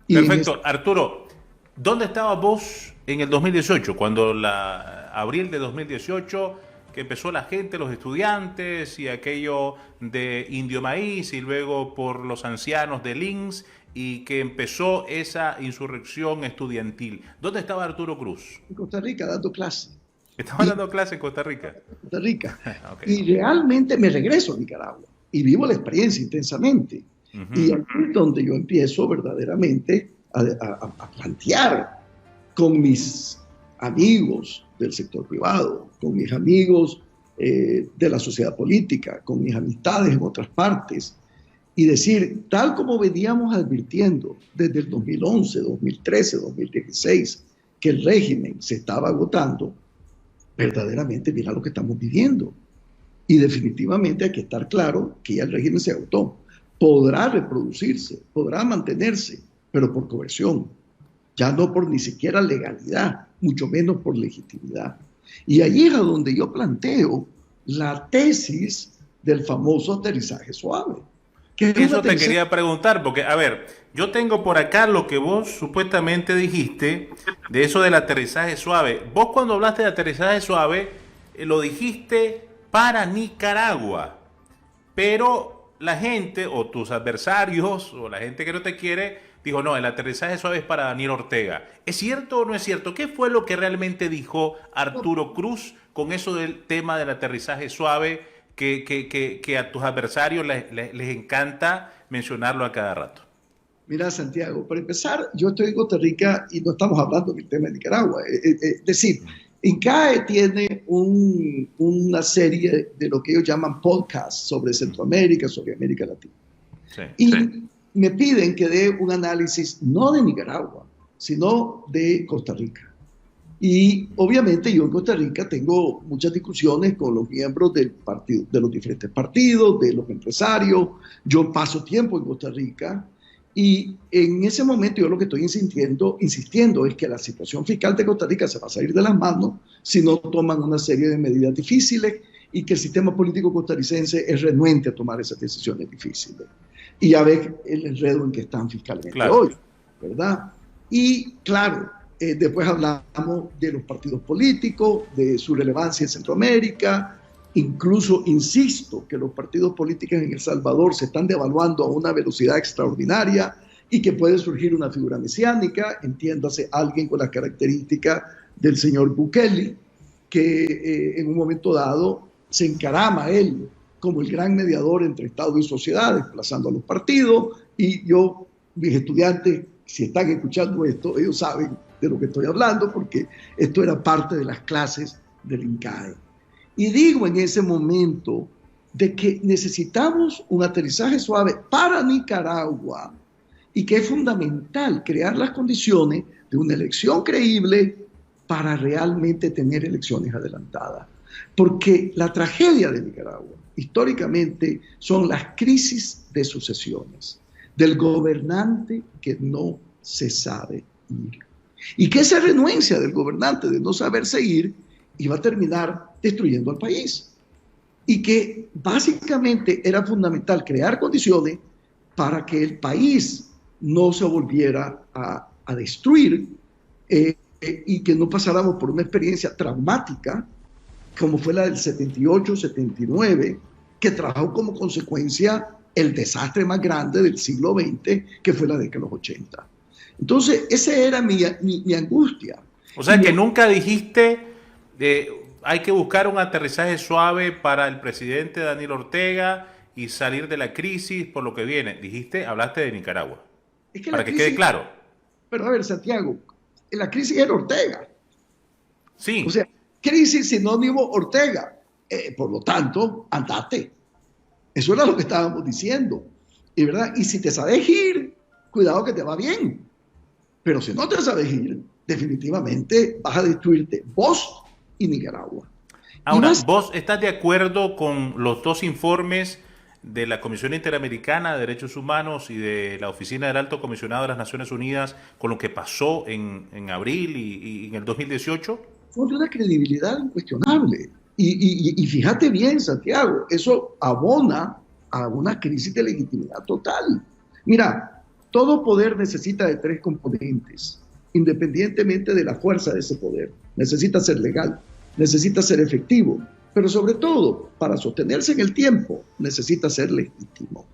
Perfecto. Arturo, ¿dónde estabas vos en el 2018? Cuando abril de 2018, que empezó la gente, los estudiantes y aquello de Indio Maíz y luego por los ancianos de Links, y que empezó esa insurrección estudiantil. ¿Dónde estaba Arturo Cruz? En Costa Rica, dando clase. ¿Estaba dando clase en Costa Rica? Costa Rica. Okay. Y realmente me regreso a Nicaragua y vivo la experiencia intensamente. Y aquí es donde yo empiezo verdaderamente a plantear con mis amigos del sector privado, con mis amigos de la sociedad política, con mis amistades en otras partes, y decir, tal como veníamos advirtiendo desde el 2011, 2013, 2016, que el régimen se estaba agotando, verdaderamente mira lo que estamos viviendo. Y definitivamente hay que estar claro que ya el régimen se agotó. Podrá reproducirse, podrá mantenerse, pero por coerción, ya no por ni siquiera legalidad, mucho menos por legitimidad. Y allí es a donde yo planteo la tesis del famoso aterrizaje suave. Eso te quería preguntar, porque, a ver, yo tengo por acá lo que vos supuestamente dijiste de eso del aterrizaje suave. Vos cuando hablaste de aterrizaje suave, lo dijiste para Nicaragua, pero la gente, o tus adversarios, o la gente que no te quiere, dijo, no, el aterrizaje suave es para Daniel Ortega. ¿Es cierto o no es cierto? ¿Qué fue lo que realmente dijo Arturo Cruz con eso del tema del aterrizaje suave? Que a tus adversarios les encanta mencionarlo a cada rato. Mira, Santiago, para empezar, yo estoy en Costa Rica y no estamos hablando del tema de Nicaragua. Es decir, INCAE tiene una serie de lo que ellos llaman podcasts sobre Centroamérica, sobre América Latina. Sí, y me piden que dé un análisis no de Nicaragua, sino de Costa Rica. Y obviamente yo en Costa Rica tengo muchas discusiones con los miembros del partido, de los diferentes partidos, de los empresarios. Yo paso tiempo en Costa Rica y en ese momento yo lo que estoy insistiendo es que la situación fiscal de Costa Rica se va a salir de las manos si no toman una serie de medidas difíciles y que el sistema político costarricense es renuente a tomar esas decisiones difíciles. Y ya ves el enredo en que están fiscalmente hoy, ¿verdad? Y claro, Después hablamos de los partidos políticos, de su relevancia en Centroamérica. Incluso insisto que los partidos políticos en El Salvador se están devaluando a una velocidad extraordinaria y que puede surgir una figura mesiánica, entiéndase alguien con las características del señor Bukele, que en un momento dado se encarama él como el gran mediador entre Estado y sociedad, desplazando a los partidos. Y yo, mis estudiantes, si están escuchando esto, ellos saben de lo que estoy hablando, porque esto era parte de las clases del INCAE. Y digo en ese momento de que necesitamos un aterrizaje suave para Nicaragua y que es fundamental crear las condiciones de una elección creíble para realmente tener elecciones adelantadas. Porque la tragedia de Nicaragua, históricamente, son las crisis de sucesiones, del gobernante que no se sabe ir. Y que esa renuencia del gobernante de no saberse ir iba a terminar destruyendo al país. Y que básicamente era fundamental crear condiciones para que el país no se volviera a destruir y que no pasáramos por una experiencia traumática como fue la del 78-79, que trajo como consecuencia el desastre más grande del siglo XX, que fue la década de los 80. Entonces, esa era mi angustia. O sea, que nunca dijiste hay que buscar un aterrizaje suave para el presidente Daniel Ortega y salir de la crisis por lo que viene. Hablaste de Nicaragua. Es que para que quede claro. Pero a ver, Santiago, la crisis era Ortega. Sí. O sea, crisis sinónimo Ortega. Por lo tanto, andate. Eso era lo que estábamos diciendo. ¿Verdad? Y si te sabes ir, cuidado que te va bien. Pero si no te sabes ir, definitivamente vas a destruirte vos y Nicaragua. Ahora, ¿vos estás de acuerdo con los dos informes de la Comisión Interamericana de Derechos Humanos y de la Oficina del Alto Comisionado de las Naciones Unidas con lo que pasó en abril y en el 2018? Fue de una credibilidad incuestionable. Y fíjate bien, Santiago, eso abona a una crisis de legitimidad total. Mira, todo poder necesita de tres componentes, independientemente de la fuerza de ese poder. Necesita ser legal, necesita ser efectivo, pero sobre todo, para sostenerse en el tiempo, necesita ser legítimo.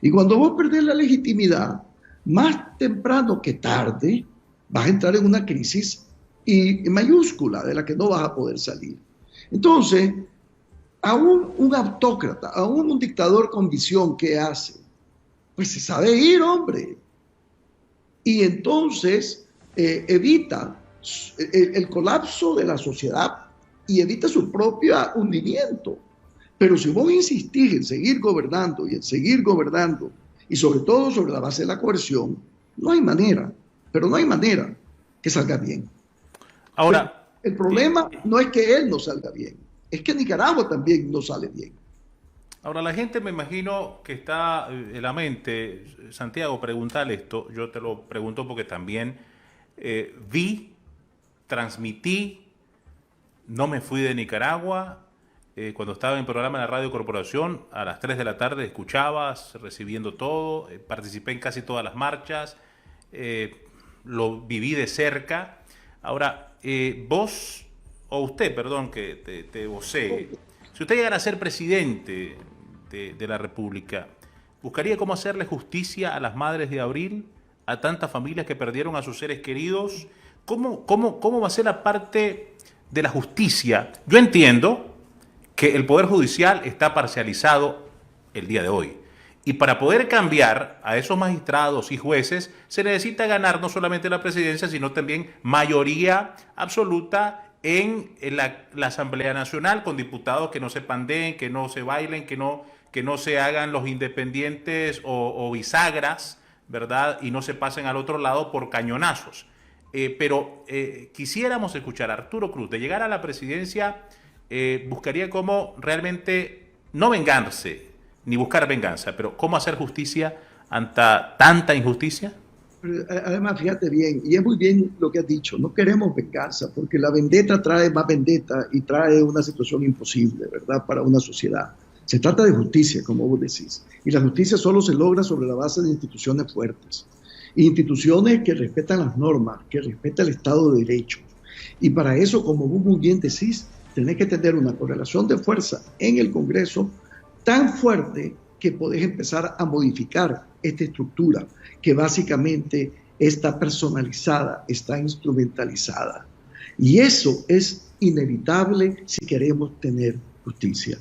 Y cuando vos perdés la legitimidad, más temprano que tarde, vas a entrar en una crisis mayúscula de la que no vas a poder salir. Entonces, aún un autócrata, aún un dictador con visión, ¿qué hace? Pues se sabe ir, hombre. Y entonces evita el colapso de la sociedad y evita su propio hundimiento. Pero si vos insistís en seguir gobernando y en seguir gobernando, y sobre todo sobre la base de la coerción, no hay manera, pero no hay manera que salga bien. Ahora, el problema no es que él no salga bien, es que Nicaragua también no sale bien. Ahora, la gente me imagino que está en la mente, Santiago, preguntarle esto, yo te lo pregunto porque también transmití, no me fui de Nicaragua, cuando estaba en el programa de la Radio Corporación, a las 3 de la tarde escuchabas, recibiendo todo, participé en casi todas las marchas, lo viví de cerca. Ahora, vos, o usted, perdón, que te vocé, si usted llegara a ser presidente de la República, ¿buscaría cómo hacerle justicia a las madres de abril, a tantas familias que perdieron a sus seres queridos? ¿Cómo va a ser la parte de la justicia? Yo entiendo que el Poder Judicial está parcializado el día de hoy. Y para poder cambiar a esos magistrados y jueces, se necesita ganar no solamente la presidencia, sino también mayoría absoluta en la Asamblea Nacional, con diputados que no se pandeen, que no se bailen, que no se hagan los independientes o bisagras, ¿verdad? Y no se pasen al otro lado por cañonazos. Pero quisiéramos escuchar a Arturo Cruz. De llegar a la presidencia, buscaría cómo realmente no vengarse, ni buscar venganza, pero cómo hacer justicia ante tanta injusticia. Además, fíjate bien, y es muy bien lo que has dicho, no queremos venganza, porque la vendetta trae más vendetta y trae una situación imposible, ¿verdad?, para una sociedad. Se trata de justicia, como vos decís, y la justicia solo se logra sobre la base de instituciones fuertes. instituciones que respetan las normas, que respetan el Estado de Derecho. Y para eso, como vos muy bien decís, tenés que tener una correlación de fuerza en el Congreso tan fuerte que podés empezar a modificar esta estructura que básicamente está personalizada, está instrumentalizada. Y eso es inevitable si queremos tener justicia.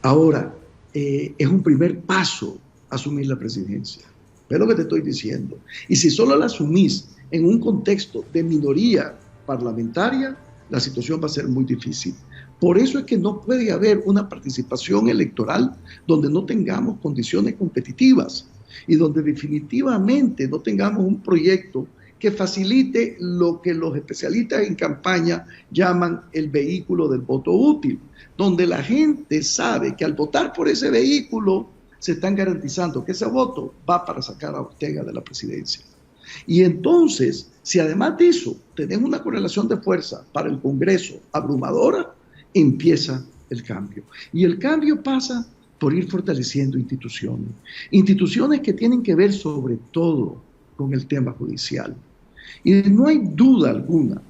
Ahora, es un primer paso asumir la presidencia. ¿Ves lo que te estoy diciendo? Y si solo la asumís en un contexto de minoría parlamentaria, la situación va a ser muy difícil. Por eso es que no puede haber una participación electoral donde no tengamos condiciones competitivas y donde definitivamente no tengamos un proyecto que facilite lo que los especialistas en campaña llaman el vehículo del voto útil, donde la gente sabe que al votar por ese vehículo se están garantizando que ese voto va para sacar a Ortega de la presidencia. Y entonces, si además de eso tenemos una correlación de fuerza para el Congreso abrumadora, empieza el cambio. Y el cambio pasa por ir fortaleciendo instituciones. Instituciones que tienen que ver sobre todo con el tema judicial. Y no hay duda alguna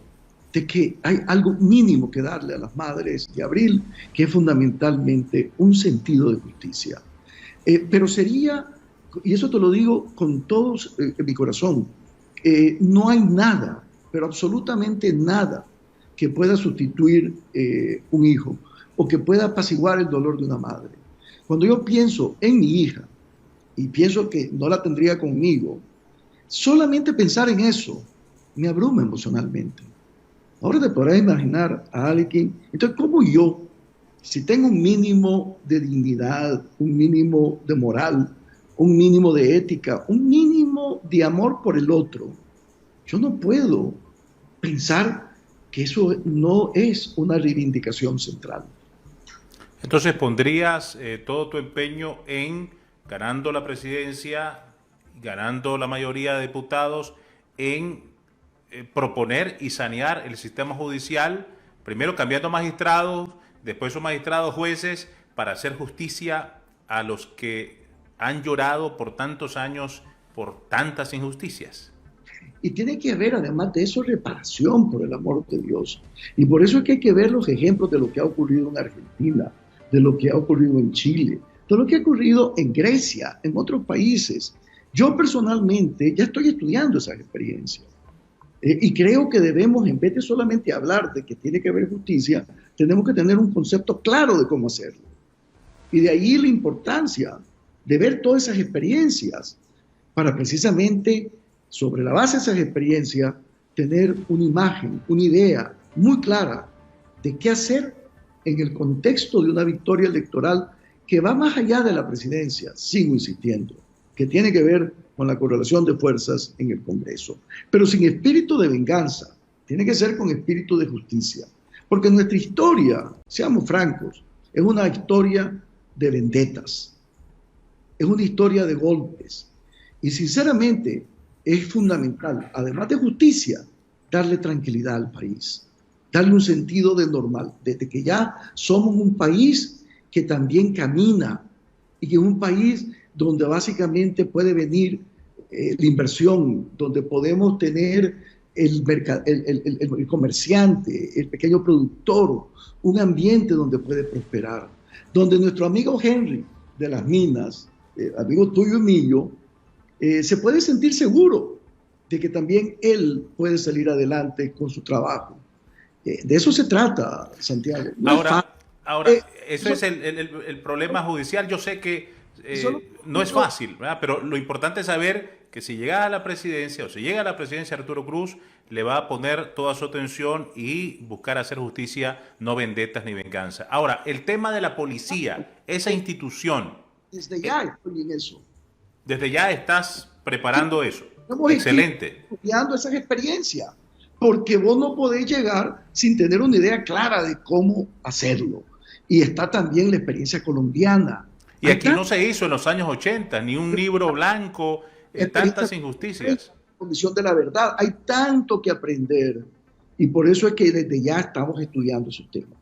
de que hay algo mínimo que darle a las madres de abril, que es fundamentalmente un sentido de justicia. Pero sería, y eso te lo digo con todo mi corazón, no hay nada, pero absolutamente nada, que pueda sustituir un hijo o que pueda apaciguar el dolor de una madre. Cuando yo pienso en mi hija y pienso que no la tendría conmigo, solamente pensar en eso me abruma emocionalmente. Ahora te podrás imaginar a alguien, entonces, ¿cómo yo, si tengo un mínimo de dignidad, un mínimo de moral, un mínimo de ética, un mínimo de amor por el otro, yo no puedo pensar que eso no es una reivindicación central? Entonces pondrías todo tu empeño en ganando la presidencia, ganando la mayoría de diputados, en proponer y sanear el sistema judicial, primero cambiando magistrados, después son magistrados jueces, para hacer justicia a los que han llorado por tantos años por tantas injusticias. Y tiene que haber, además de eso, reparación, por el amor de Dios. Y por eso es que hay que ver los ejemplos de lo que ha ocurrido en Argentina, de lo que ha ocurrido en Chile, de lo que ha ocurrido en Grecia, en otros países. Yo personalmente ya estoy estudiando esas experiencias. Y creo que debemos, en vez de solamente hablar de que tiene que haber justicia, tenemos que tener un concepto claro de cómo hacerlo. Y de ahí la importancia de ver todas esas experiencias para precisamente, sobre la base de esas experiencias, tener una imagen, una idea muy clara de qué hacer en el contexto de una victoria electoral que va más allá de la presidencia, sigo insistiendo, que tiene que ver con la correlación de fuerzas en el Congreso, pero sin espíritu de venganza, tiene que ser con espíritu de justicia, porque nuestra historia, seamos francos, es una historia de vendetas, es una historia de golpes, y sinceramente es fundamental, además de justicia, darle tranquilidad al país, darle un sentido de normal, desde que ya somos un país que también camina y que es un país donde básicamente puede venir la inversión, donde podemos tener el comerciante, el pequeño productor, un ambiente donde puede prosperar, donde nuestro amigo Henry de las minas, amigo tuyo y mío, se puede sentir seguro de que también él puede salir adelante con su trabajo. De eso se trata, Santiago. No ahora eso es el problema judicial. Yo sé que no es fácil, ¿verdad? Pero lo importante es saber que si llega a la presidencia o si llega a la presidencia Arturo Cruz, le va a poner toda su atención y buscar hacer justicia, no vendetas ni venganza. Ahora, el tema de la policía, esa institución. Desde ya estoy en eso. Desde ya estás preparando eso. Estamos excelente. Estudiando esas experiencias, porque vos no podés llegar sin tener una idea clara de cómo hacerlo. Y está también la experiencia colombiana. Y aquí no se hizo en los años 80, ni un libro blanco, tantas injusticias. Comisión de la verdad, hay tanto que aprender. Y por eso es que desde ya estamos estudiando esos temas.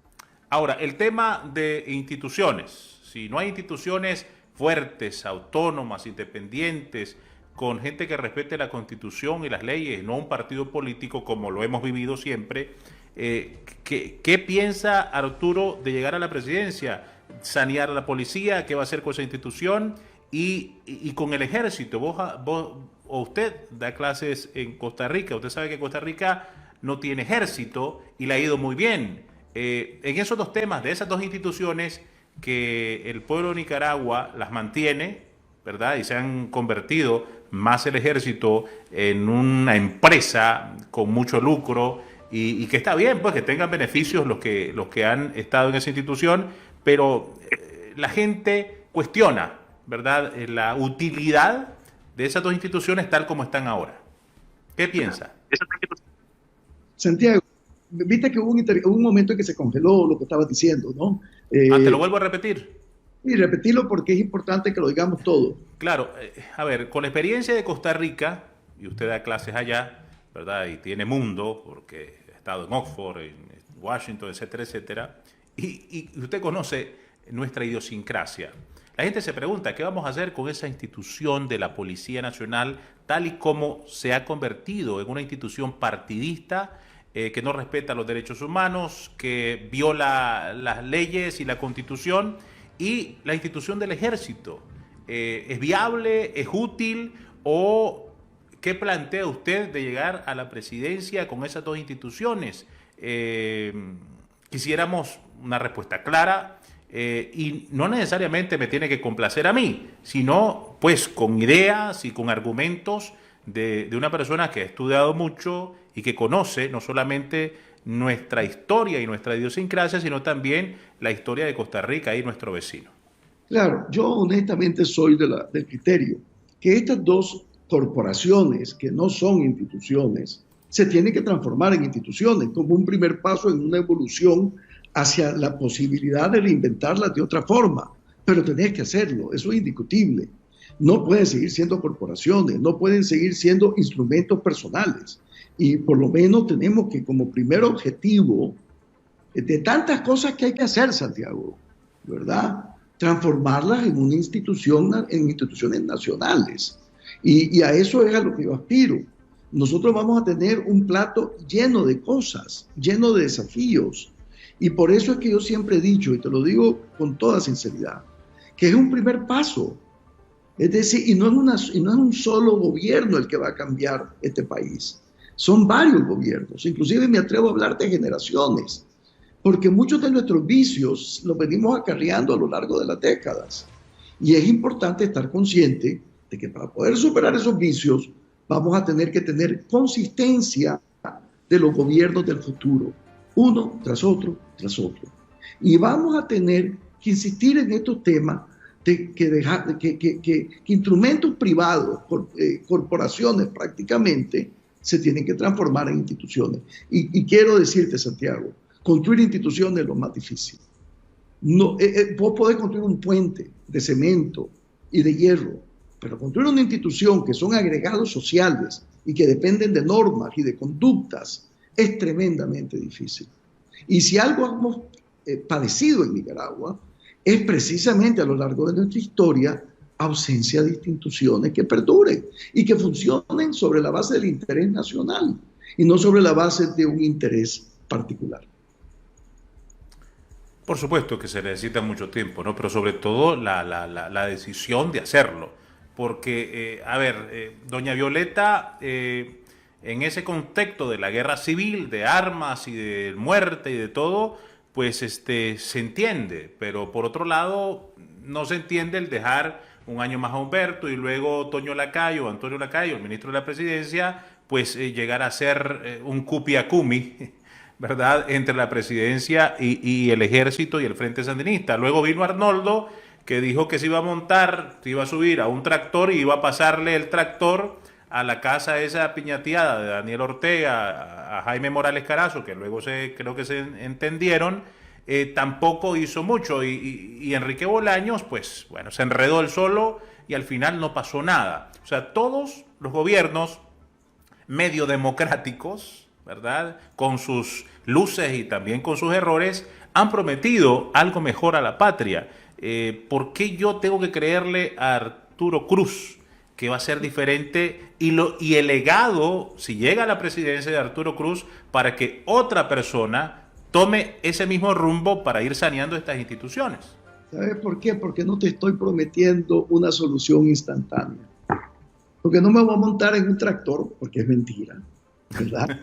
Ahora, el tema de instituciones. Si no hay instituciones fuertes, autónomas, independientes, con gente que respete la Constitución y las leyes, no un partido político como lo hemos vivido siempre. ¿Qué piensa Arturo de llegar a la presidencia? ¿Sanear a la policía? ¿Qué va a hacer con esa institución? Y con el ejército. O usted da clases en Costa Rica. Usted sabe que Costa Rica no tiene ejército y le ha ido muy bien. En esos dos temas, de esas dos instituciones que el pueblo de Nicaragua las mantiene, ¿verdad? Y se han convertido más el ejército en una empresa con mucho lucro y que está bien, pues que tengan beneficios los que han estado en esa institución, pero la gente cuestiona, ¿verdad? La utilidad de esas dos instituciones tal como están ahora. ¿Qué piensa? Santiago, viste que hubo un momento en que se congeló lo que estabas diciendo, ¿no? Te lo vuelvo a repetir. Y repetirlo porque es importante que lo digamos todo. Claro, a ver, con la experiencia de Costa Rica, y usted da clases allá, ¿verdad? Y tiene mundo, porque ha estado en Oxford, en Washington, etcétera, etcétera, y usted conoce nuestra idiosincrasia. La gente se pregunta, ¿qué vamos a hacer con esa institución de la Policía Nacional, tal y como se ha convertido en una institución partidista, que no respeta los derechos humanos, que viola las leyes y la Constitución, y la institución del ejército? ¿Es viable? ¿Es útil? ¿O qué plantea usted de llegar a la presidencia con esas dos instituciones? Quisiéramos una respuesta clara, y no necesariamente me tiene que complacer a mí, sino pues con ideas y con argumentos de una persona que ha estudiado mucho y que conoce no solamente nuestra historia y nuestra idiosincrasia, sino también la historia de Costa Rica y nuestro vecino. Claro, yo honestamente soy del criterio que estas dos corporaciones, que no son instituciones, se tienen que transformar en instituciones como un primer paso en una evolución hacia la posibilidad de reinventarlas de otra forma. Pero tenés que hacerlo, eso es indiscutible. No pueden seguir siendo corporaciones, no pueden seguir siendo instrumentos personales. Y por lo menos tenemos que, como primer objetivo, de tantas cosas que hay que hacer, Santiago, ¿verdad?, transformarlas en una institución, en instituciones nacionales. Y a eso es a lo que yo aspiro. Nosotros vamos a tener un plato lleno de cosas, lleno de desafíos. Y por eso es que yo siempre he dicho, y te lo digo con toda sinceridad, que es un primer paso. Es decir, y no es un solo gobierno el que va a cambiar este país. Son varios gobiernos. Inclusive me atrevo a hablar de generaciones. Porque muchos de nuestros vicios los venimos acarreando a lo largo de las décadas. Y es importante estar consciente de que para poder superar esos vicios vamos a tener que tener consistencia de los gobiernos del futuro, uno tras otro, tras otro. Y vamos a tener que insistir en estos temas de que instrumentos privados, corporaciones prácticamente, se tienen que transformar en instituciones. Y quiero decirte, Santiago, construir instituciones es lo más difícil. No, vos podés construir un puente de cemento y de hierro, pero construir una institución que son agregados sociales y que dependen de normas y de conductas es tremendamente difícil. Y si algo hemos padecido en Nicaragua es precisamente a lo largo de nuestra historia ausencia de instituciones que perduren y que funcionen sobre la base del interés nacional y no sobre la base de un interés particular. Por supuesto que se necesita mucho tiempo, ¿no? Pero sobre todo la decisión de hacerlo. Porque, doña Violeta, en ese contexto de la guerra civil, de armas y de muerte y de todo, pues se entiende. Pero por otro lado, no se entiende el dejar un año más a Humberto y luego Antonio Lacayo, el ministro de la Presidencia, pues llegar a ser un cupiacumi, ¿verdad?, entre la presidencia y el ejército y el Frente Sandinista. Luego vino Arnoldo, que dijo que se iba a montar, se iba a subir a un tractor y iba a pasarle el tractor a la casa esa piñateada de Daniel Ortega, a Jaime Morales Carazo, que luego creo que se entendieron. Tampoco hizo mucho y Enrique Bolaños, pues bueno, se enredó él solo y al final no pasó nada. O sea, todos los gobiernos medio democráticos, ¿verdad?, con sus luces y también con sus errores, han prometido algo mejor a la patria. ¿Por qué yo tengo que creerle a Arturo Cruz que va a ser diferente y el legado, si llega a la presidencia de Arturo Cruz, para que otra persona tome ese mismo rumbo para ir saneando estas instituciones. ¿Sabes por qué? Porque no te estoy prometiendo una solución instantánea. Porque no me voy a montar en un tractor, porque es mentira, ¿verdad?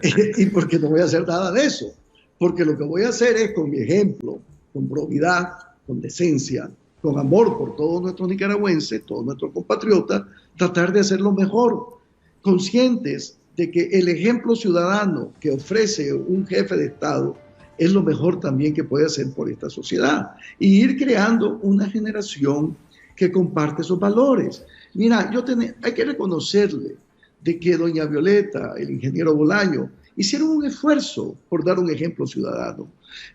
Y porque no voy a hacer nada de eso. Porque lo que voy a hacer es, con mi ejemplo, con probidad, con decencia, con amor por todos nuestros nicaragüenses, todos nuestros compatriotas, tratar de hacerlo mejor, conscientes de que el ejemplo ciudadano que ofrece un jefe de Estado es lo mejor también que puede hacer por esta sociedad, y ir creando una generación que comparte esos valores. Mira, hay que reconocerle de que doña Violeta, el ingeniero Bolaño, hicieron un esfuerzo por dar un ejemplo ciudadano,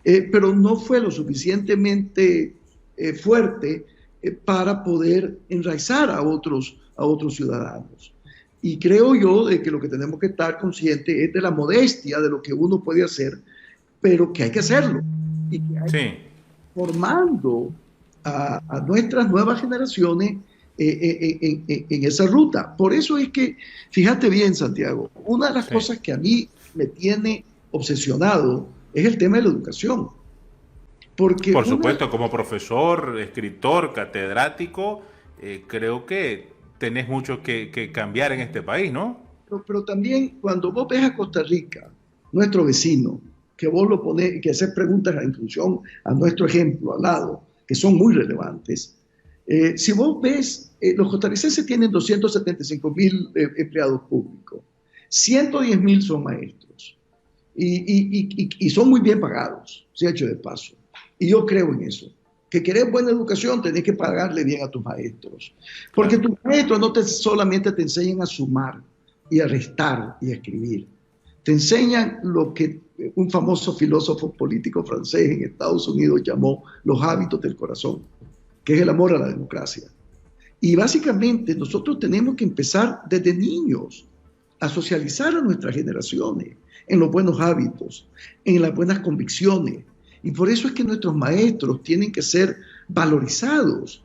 pero no fue lo suficientemente fuerte para poder enraizar a otros ciudadanos. Y creo yo de que lo que tenemos que estar conscientes es de la modestia de lo que uno puede hacer, pero que hay que hacerlo. Y que hay que formando a nuestras nuevas generaciones en esa ruta. Por eso es que, fíjate bien, Santiago, una de las cosas que a mí me tiene obsesionado es el tema de la educación. Porque por supuesto, como profesor, escritor, catedrático, creo que tenés mucho que cambiar en este país, ¿no? Pero también cuando vos ves a Costa Rica, nuestro vecino, que vos lo ponés, que haces preguntas en función a nuestro ejemplo al lado, que son muy relevantes. Si vos ves, los costarricenses tienen 275,000 empleados públicos, 110,000 son maestros y son muy bien pagados, se ha hecho de paso. Y yo creo en eso. Que querés buena educación, tenés que pagarle bien a tus maestros. Porque tus maestros no solamente te enseñan a sumar y a restar y a escribir. Te enseñan lo que un famoso filósofo político francés en Estados Unidos llamó los hábitos del corazón, que es el amor a la democracia. Y básicamente nosotros tenemos que empezar desde niños a socializar a nuestras generaciones en los buenos hábitos, en las buenas convicciones. Y por eso es que nuestros maestros tienen que ser valorizados,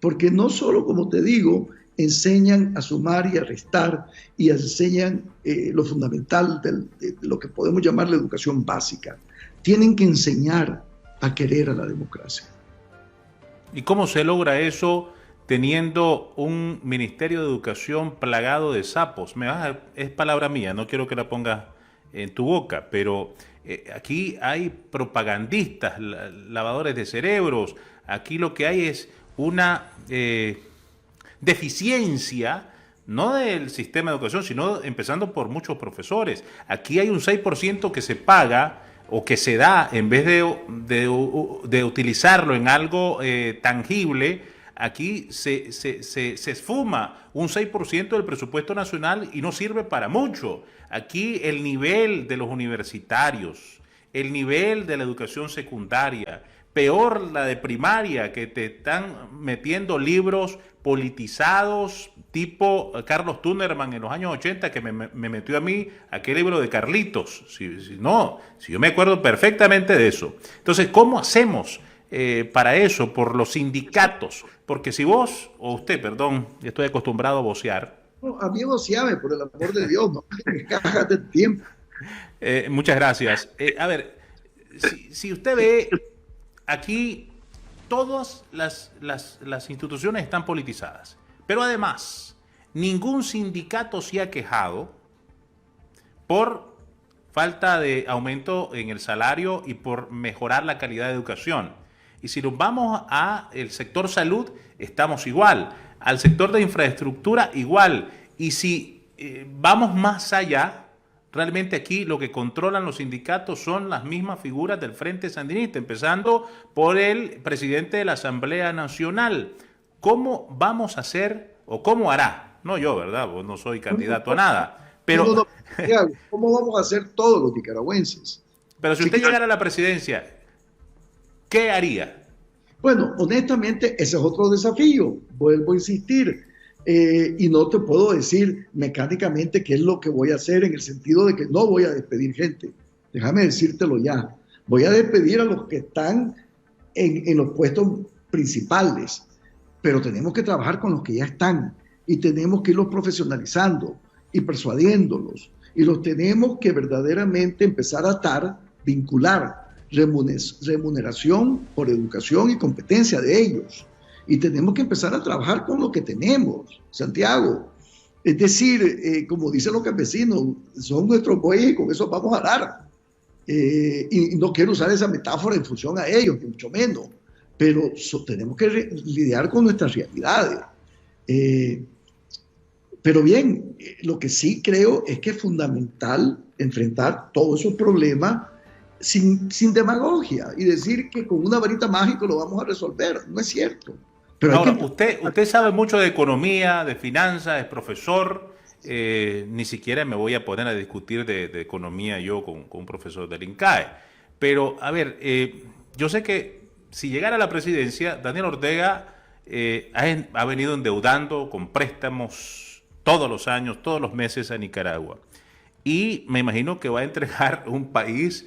porque no solo, como te digo, enseñan a sumar y a restar y enseñan lo fundamental de lo que podemos llamar la educación básica. Tienen que enseñar a querer a la democracia. ¿Y cómo se logra eso teniendo un Ministerio de Educación plagado de sapos? Es palabra mía, no quiero que la pongas en tu boca, pero aquí hay propagandistas, lavadores de cerebros. Aquí lo que hay es una deficiencia, no del sistema de educación, sino empezando por muchos profesores. Aquí hay un 6% que se paga o que se da en vez de utilizarlo en algo tangible. Aquí se esfuma un 6% del presupuesto nacional y no sirve para mucho. Aquí el nivel de los universitarios, el nivel de la educación secundaria, peor la de primaria, que te están metiendo libros politizados tipo Carlos Tunerman en los años 80, que me metió a mí aquel libro de Carlitos. Si yo me acuerdo perfectamente de eso. Entonces, ¿cómo hacemos para eso? Por los sindicatos. Porque si vos, o usted, perdón, estoy acostumbrado a vocear. No, a mí voceame, por el amor de Dios, no me cajas de tiempo. Muchas gracias. A ver, si usted ve aquí, todas las instituciones están politizadas, pero además ningún sindicato se ha quejado por falta de aumento en el salario y por mejorar la calidad de educación. Y si nos vamos al sector salud, estamos igual, al sector de infraestructura igual, y si vamos más allá, realmente aquí lo que controlan los sindicatos son las mismas figuras del Frente Sandinista, empezando por el presidente de la Asamblea Nacional. ¿Cómo vamos a hacer, o cómo hará? No yo, ¿verdad? Pues no soy candidato a nada. Pero, ¿cómo vamos a hacer todos los nicaragüenses? Pero si usted llegara a la presidencia, ¿qué haría? Bueno, honestamente, ese es otro desafío. Vuelvo a insistir. Y no te puedo decir mecánicamente qué es lo que voy a hacer, en el sentido de que no voy a despedir gente. Déjame decírtelo ya. Voy a despedir a los que están en los puestos principales, pero tenemos que trabajar con los que ya están. y tenemos que irlos profesionalizando y persuadiéndolos. Y los tenemos que verdaderamente empezar a atar, vincular remuneración por educación y competencia de ellos. Y tenemos que empezar a trabajar con lo que tenemos, Santiago. Es decir, como dicen los campesinos, son nuestros bueyes y con eso vamos a arar. Y no quiero usar esa metáfora en función a ellos, ni mucho menos, pero tenemos que lidiar con nuestras realidades. Pero bien, lo que sí creo es que es fundamental enfrentar todos esos problemas sin demagogia y decir que con una varita mágica lo vamos a resolver. No es cierto. Pero ahora, usted sabe mucho de economía, de finanzas, es profesor. Ni siquiera me voy a poner a discutir de economía yo con un profesor del INCAE. Pero, a ver, yo sé que si llegara a la presidencia, Daniel Ortega ha venido endeudando con préstamos todos los años, todos los meses a Nicaragua. Y me imagino que va a entregar un país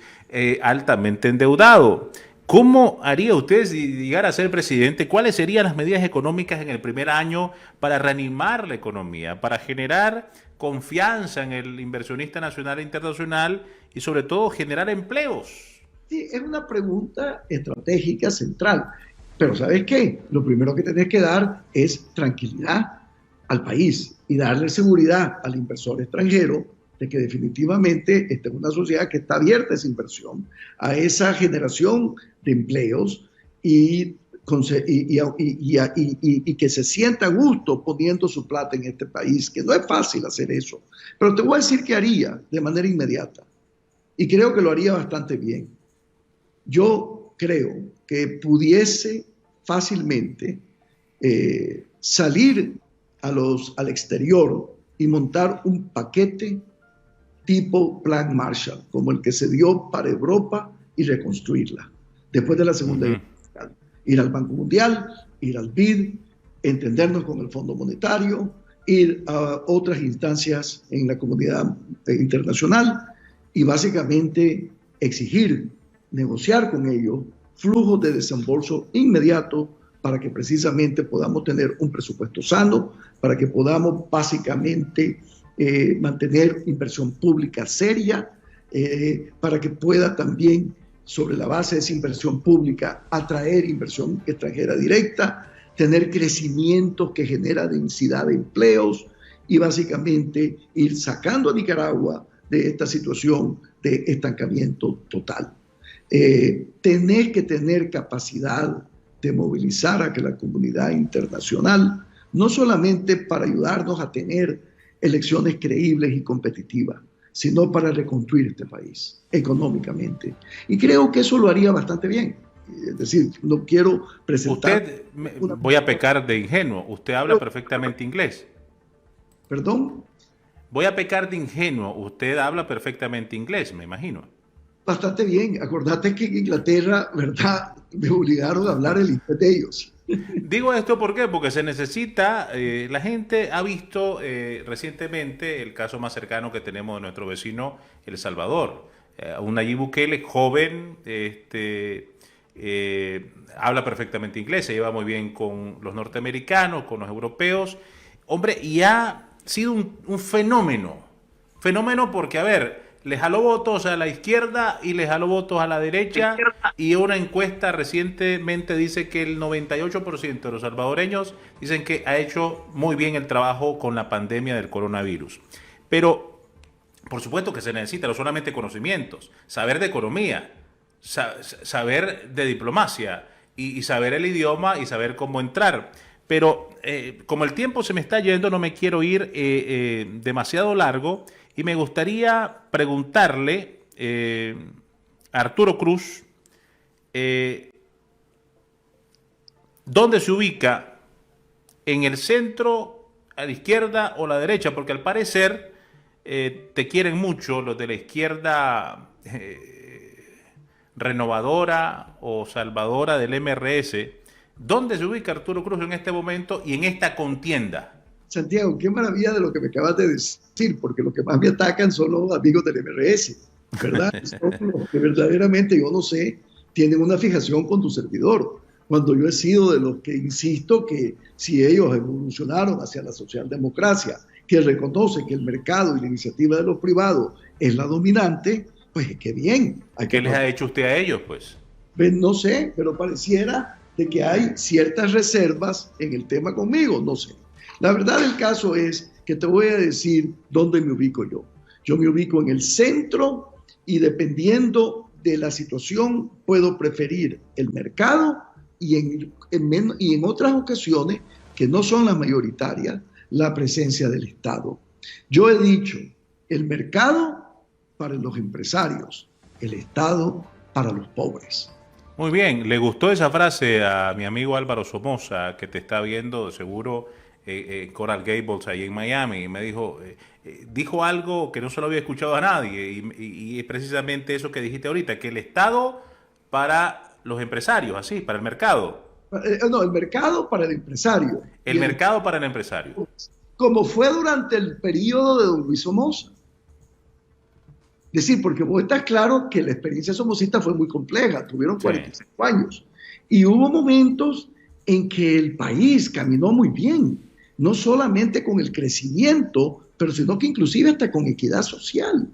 altamente endeudado. ¿Cómo haría usted si llegara a ser presidente? ¿Cuáles serían las medidas económicas en el primer año para reanimar la economía, para generar confianza en el inversionista nacional e internacional y sobre todo generar empleos? Sí, es una pregunta estratégica central. Pero ¿sabes qué? Lo primero que tenés que dar es tranquilidad al país y darle seguridad al inversor extranjero de que definitivamente esta es una sociedad que está abierta a esa inversión, a esa generación de empleos y que se sienta a gusto poniendo su plata en este país, que no es fácil hacer eso. Pero te voy a decir qué haría de manera inmediata y creo que lo haría bastante bien. Yo creo que pudiese fácilmente salir al exterior y montar un paquete tipo Plan Marshall, como el que se dio para Europa y reconstruirla después de la Segunda Guerra Mundial. Ir al Banco Mundial, ir al BID, entendernos con el Fondo Monetario, ir a otras instancias en la comunidad internacional y básicamente exigir, negociar con ellos flujos de desembolso inmediato para que precisamente podamos tener un presupuesto sano, para que podamos básicamente mantener inversión pública seria, para que pueda también, sobre la base de esa inversión pública, atraer inversión extranjera directa, tener crecimiento que genera densidad de empleos y básicamente ir sacando a Nicaragua de esta situación de estancamiento total. Tenés que tener capacidad de movilizar a que la comunidad internacional, no solamente para ayudarnos a tener elecciones creíbles y competitivas, sino para reconstruir este país económicamente. Y creo que eso lo haría bastante bien. Es decir, no quiero presentar... Voy a pecar de ingenuo. Usted habla perfectamente inglés. ¿Perdón? Voy a pecar de ingenuo. Usted habla perfectamente inglés, me imagino. Bastante bien. Acordate que en Inglaterra, ¿verdad?, me obligaron a hablar el inglés de ellos. Digo esto ¿por qué? Porque se necesita, la gente ha visto recientemente el caso más cercano que tenemos de nuestro vecino El Salvador. Un Nayib Bukele joven, habla perfectamente inglés, se lleva muy bien con los norteamericanos, con los europeos. Hombre, y ha sido un fenómeno porque, a ver, le jaló votos a la izquierda y le jaló votos a la derecha, y una encuesta recientemente dice que el 98% de los salvadoreños dicen que ha hecho muy bien el trabajo con la pandemia del coronavirus. Pero, por supuesto que se necesita no solamente conocimientos, saber de economía, saber de diplomacia y saber el idioma y saber cómo entrar. Pero como el tiempo se me está yendo, no me quiero ir demasiado largo. Y me gustaría preguntarle a Arturo Cruz, ¿dónde se ubica? ¿En el centro, a la izquierda o la derecha? Porque al parecer te quieren mucho los de la izquierda renovadora o salvadora del MRS. ¿Dónde se ubica Arturo Cruz en este momento y en esta contienda? Santiago, qué maravilla de lo que me acabas de decir, porque los que más me atacan son los amigos del MRS, ¿verdad? Son los que verdaderamente, yo no sé, tienen una fijación con tu servidor, cuando yo he sido de los que insisto que si ellos evolucionaron hacia la socialdemocracia, que reconoce que el mercado y la iniciativa de los privados es la dominante, pues qué bien. ¿Qué les ha hecho usted a ellos, pues? Pues no sé, pero pareciera de que hay ciertas reservas en el tema conmigo, no sé. La verdad del caso es que te voy a decir dónde me ubico yo. Yo me ubico en el centro y dependiendo de la situación puedo preferir el mercado y en otras ocasiones, que no son las mayoritarias, la presencia del Estado. Yo he dicho, el mercado para los empresarios, el Estado para los pobres. Muy bien, le gustó esa frase a mi amigo Álvaro Somoza, que te está viendo seguro Coral Gables ahí en Miami, y me dijo, dijo algo que no se lo había escuchado a nadie, y es precisamente eso que dijiste ahorita, que el Estado para los empresarios, así, para el mercado. No, el mercado para el empresario. El mercado para el empresario. Como fue durante el periodo de don Luis Somoza. Es decir, porque vos estás claro que la experiencia somocista fue muy compleja, tuvieron 45 años. Y hubo momentos en que el país caminó muy bien, no solamente con el crecimiento, pero sino que inclusive hasta con equidad social.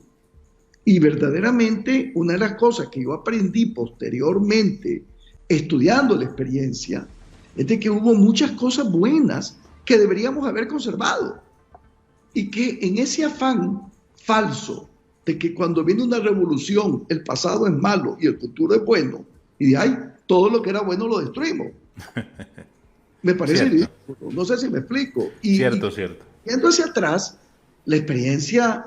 Y verdaderamente una de las cosas que yo aprendí posteriormente, estudiando la experiencia, es de que hubo muchas cosas buenas que deberíamos haber conservado. Y que en ese afán falso de que cuando viene una revolución el pasado es malo y el futuro es bueno, y de ahí todo lo que era bueno lo destruimos. Me parece ridículo, no sé si me explico. Cierto. Yendo hacia atrás, la experiencia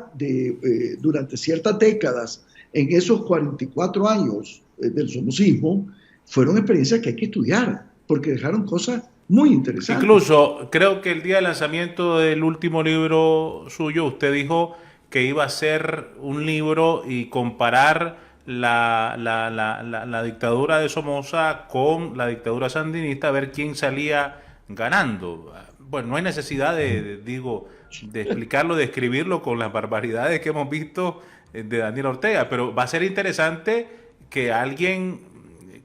durante ciertas décadas, en esos 44 años del somocismo, fueron experiencias que hay que estudiar, porque dejaron cosas muy interesantes. Incluso, creo que el día del lanzamiento del último libro suyo, usted dijo que iba a hacer un libro y comparar la dictadura de Somoza con la dictadura sandinista, a ver quién salía ganando. Bueno, no hay necesidad de explicarlo, de escribirlo con las barbaridades que hemos visto de Daniel Ortega, pero va a ser interesante que alguien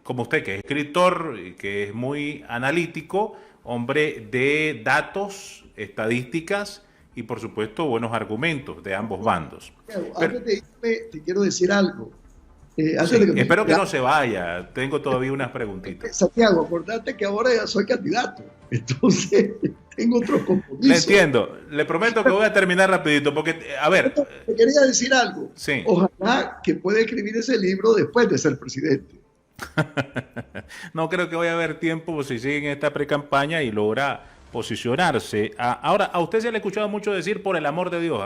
como usted, que es escritor, que es muy analítico, hombre de datos, estadísticas y por supuesto buenos argumentos de ambos bandos. Antes de irme, te quiero decir algo. Espero que no se vaya, tengo todavía unas preguntitas. Santiago, acordate que ahora ya soy candidato, entonces tengo otros compromisos. Le entiendo, le prometo que voy a terminar rapidito, porque, a ver... Te quería decir algo. Sí. Ojalá que pueda escribir ese libro después de ser presidente. No creo que vaya a haber tiempo si sigue en esta pre-campaña y logra posicionarse. Ahora, a usted se le ha escuchado mucho decir por el amor de Dios,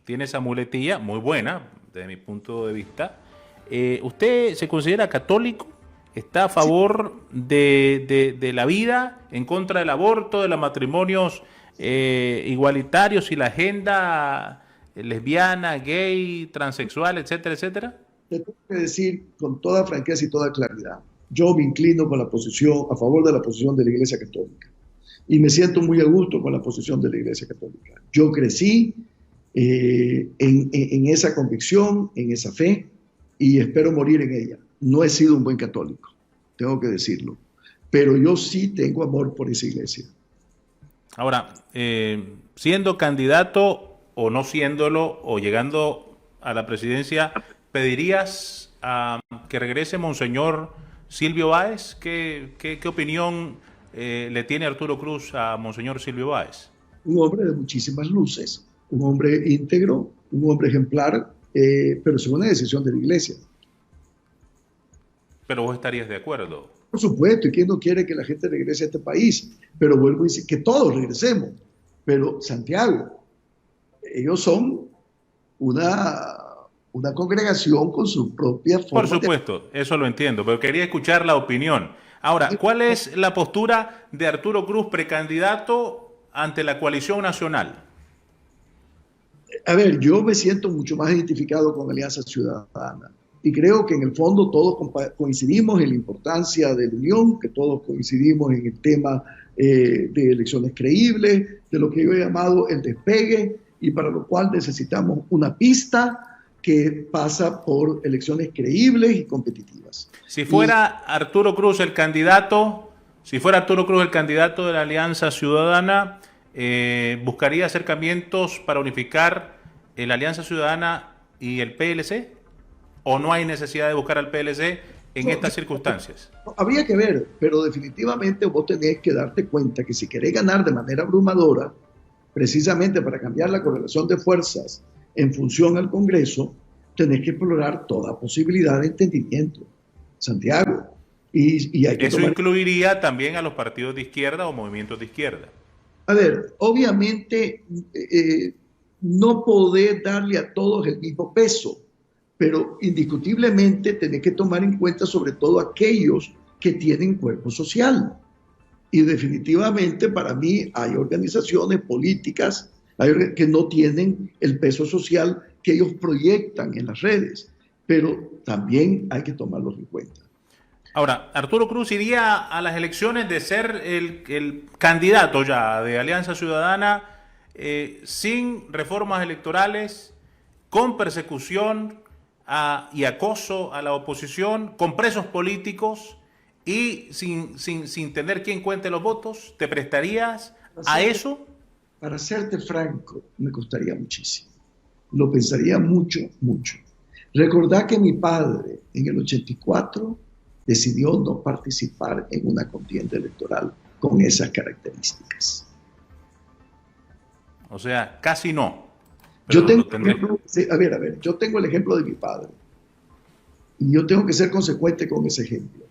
tiene esa muletilla muy buena desde mi punto de vista. ¿Usted se considera católico? ¿Está a favor de la vida, en contra del aborto, de los matrimonios igualitarios y la agenda lesbiana, gay, transexual, etcétera, etcétera? Te tengo que decir con toda franqueza y toda claridad, yo me inclino con la posición, a favor de la posición de la Iglesia Católica. Y me siento muy a gusto con la posición de la Iglesia Católica. Yo crecí en esa convicción, en esa fe, y espero morir en ella. No he sido un buen católico, tengo que decirlo, pero yo sí tengo amor por esa iglesia. Ahora, siendo candidato o no siéndolo, o llegando a la presidencia, ¿pedirías que regrese Monseñor Silvio Báez? ¿Qué opinión le tiene Arturo Cruz a Monseñor Silvio Báez? Un hombre de muchísimas luces, un hombre íntegro, un hombre ejemplar, pero es una decisión de la iglesia. Pero vos estarías de acuerdo. Por supuesto, y quién no quiere que la gente regrese a este país, pero vuelvo a decir que todos regresemos. Pero Santiago, ellos son una congregación con su propia forma. Por supuesto, eso lo entiendo, pero quería escuchar la opinión. Ahora, ¿cuál es la postura de Arturo Cruz, precandidato ante la coalición nacional? A ver, yo me siento mucho más identificado con Alianza Ciudadana y creo que en el fondo todos coincidimos en la importancia de la unión, que todos coincidimos en el tema de elecciones creíbles, de lo que yo he llamado el despegue y para lo cual necesitamos una pista que pasa por elecciones creíbles y competitivas. Si fuera Arturo Cruz el candidato, si fuera Arturo Cruz el candidato de la Alianza Ciudadana, ¿buscaría acercamientos para unificar la Alianza Ciudadana y el PLC? ¿O no hay necesidad de buscar al PLC en estas circunstancias? Habría que ver, pero definitivamente vos tenés que darte cuenta que si querés ganar de manera abrumadora, precisamente para cambiar la correlación de fuerzas en función al Congreso, tenés que explorar toda posibilidad de entendimiento, Santiago. Y hay que Eso incluiría también a los partidos de izquierda o movimientos de izquierda. A ver, obviamente no podés darle a todos el mismo peso, pero indiscutiblemente tenés que tomar en cuenta sobre todo aquellos que tienen cuerpo social. Y definitivamente para mí hay organizaciones políticas que no tienen el peso social que ellos proyectan en las redes, pero también hay que tomarlos en cuenta. Ahora, Arturo Cruz iría a las elecciones de ser el candidato ya de Alianza Ciudadana sin reformas electorales, con persecución y acoso a la oposición, con presos políticos y sin tener quien cuente los votos. ¿Te prestarías a eso? Para serte franco, me costaría muchísimo. Lo pensaría mucho, mucho. Recordá que mi padre en el 84 decidió no participar en una contienda electoral con esas características. O sea, casi no. Yo tengo, yo tengo el ejemplo de mi padre y yo tengo que ser consecuente con ese ejemplo.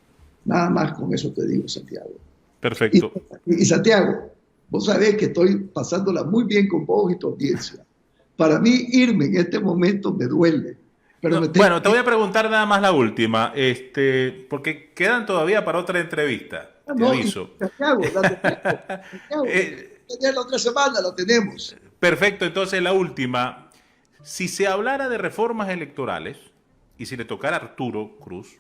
Nada más con eso te digo, Santiago. Perfecto. Y Santiago, vos sabés que estoy pasándola muy bien con vos y tu audiencia. Para mí irme en este momento me duele. Pero bueno, te voy a preguntar nada más la última, porque quedan todavía para otra entrevista. Te aviso. Santiago, la otra semana la tenemos. Perfecto, entonces la última. Si se hablara de reformas electorales y si le tocara a Arturo Cruz,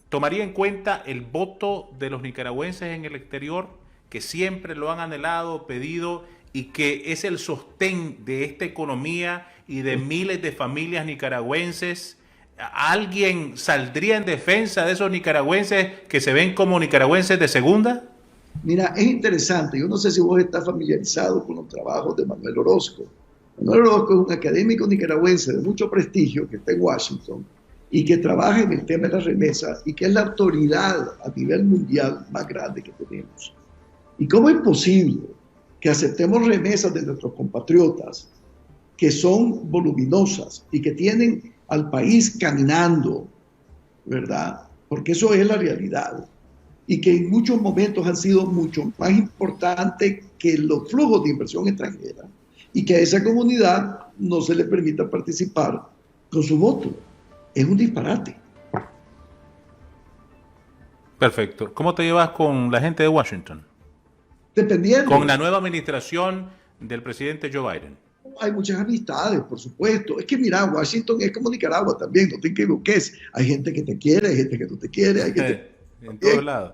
¿tomaría en cuenta el voto de los nicaragüenses en el exterior, que siempre lo han anhelado, pedido, y que es el sostén de esta economía y de miles de familias nicaragüenses? ¿Alguien saldría en defensa de esos nicaragüenses que se ven como nicaragüenses de segunda? Mira, es interesante. Yo no sé si vos estás familiarizado con los trabajos de Manuel Orozco. Manuel Orozco es un académico nicaragüense de mucho prestigio que está en Washington y que trabaja en el tema de las remesas y que es la autoridad a nivel mundial más grande que tenemos. ¿Y cómo es posible que aceptemos remesas de nuestros compatriotas que son voluminosas y que tienen al país caminando, ¿verdad? Porque eso es la realidad. Y que en muchos momentos han sido mucho más importantes que los flujos de inversión extranjera y que a esa comunidad no se le permita participar con su voto. Es un disparate. Perfecto. ¿Cómo te llevas con la gente de Washington? Dependiendo. Con la nueva administración del presidente Joe Biden. Hay muchas amistades, por supuesto. Es que mira, Washington es como Nicaragua también, no te equivoques. Hay gente que te quiere, hay gente que no te quiere, hay gente en todos lados.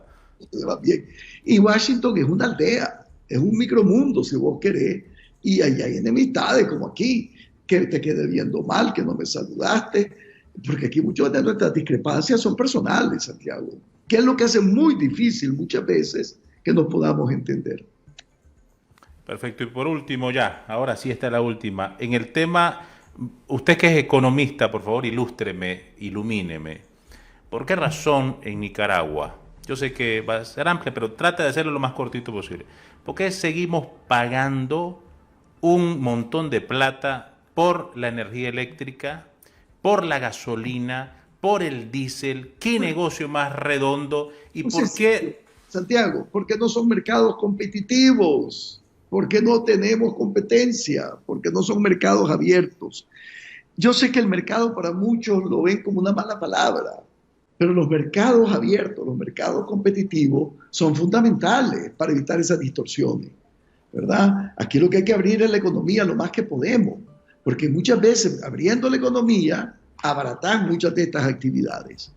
Bien. Y Washington es una aldea, es un micromundo, si vos querés, y ahí hay enemistades como aquí, que te quede viendo mal, que no me saludaste, porque aquí muchas de nuestras discrepancias son personales, Santiago, que es lo que hace muy difícil muchas veces que nos podamos entender. Perfecto. Y por último, ya, ahora sí está la última. En el tema, usted que es economista, por favor, ilústreme, ilumíneme. ¿Por qué razón en Nicaragua? Yo sé que va a ser amplia, pero trata de hacerlo lo más cortito posible. ¿Por qué seguimos pagando un montón de plata por la energía eléctrica, por la gasolina, por el diésel? ¿Qué negocio más redondo? ¿Y por qué? Santiago, porque no son mercados competitivos, porque no tenemos competencia, porque no son mercados abiertos. Yo sé que el mercado para muchos lo ven como una mala palabra, pero los mercados abiertos, los mercados competitivos son fundamentales para evitar esas distorsiones, ¿verdad? Aquí lo que hay que abrir es la economía lo más que podemos, porque muchas veces abriendo la economía abaratás muchas de estas actividades.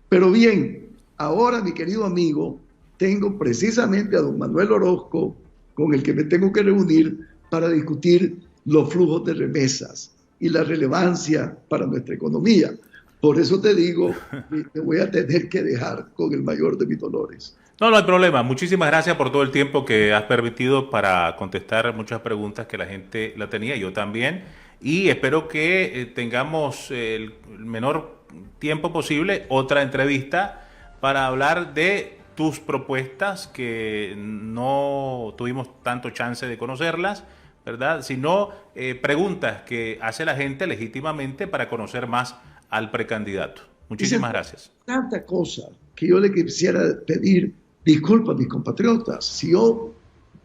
Pero bien, ahora mi querido amigo, tengo precisamente a don Manuel Orozco con el que me tengo que reunir para discutir los flujos de remesas. y la relevancia para nuestra economía. Por eso te digo, te voy a tener que dejar con el mayor de mis dolores. No, no hay problema. Muchísimas gracias por todo el tiempo que has permitido para contestar muchas preguntas que la gente la tenía, yo también. Y espero que tengamos el menor tiempo posible otra entrevista para hablar de tus propuestas que no tuvimos tanto chance de conocerlas, ¿verdad? Sino preguntas que hace la gente legítimamente para conocer más al precandidato. Muchísimas gracias. Tanta cosa que yo le quisiera pedir disculpas a mis compatriotas. Si yo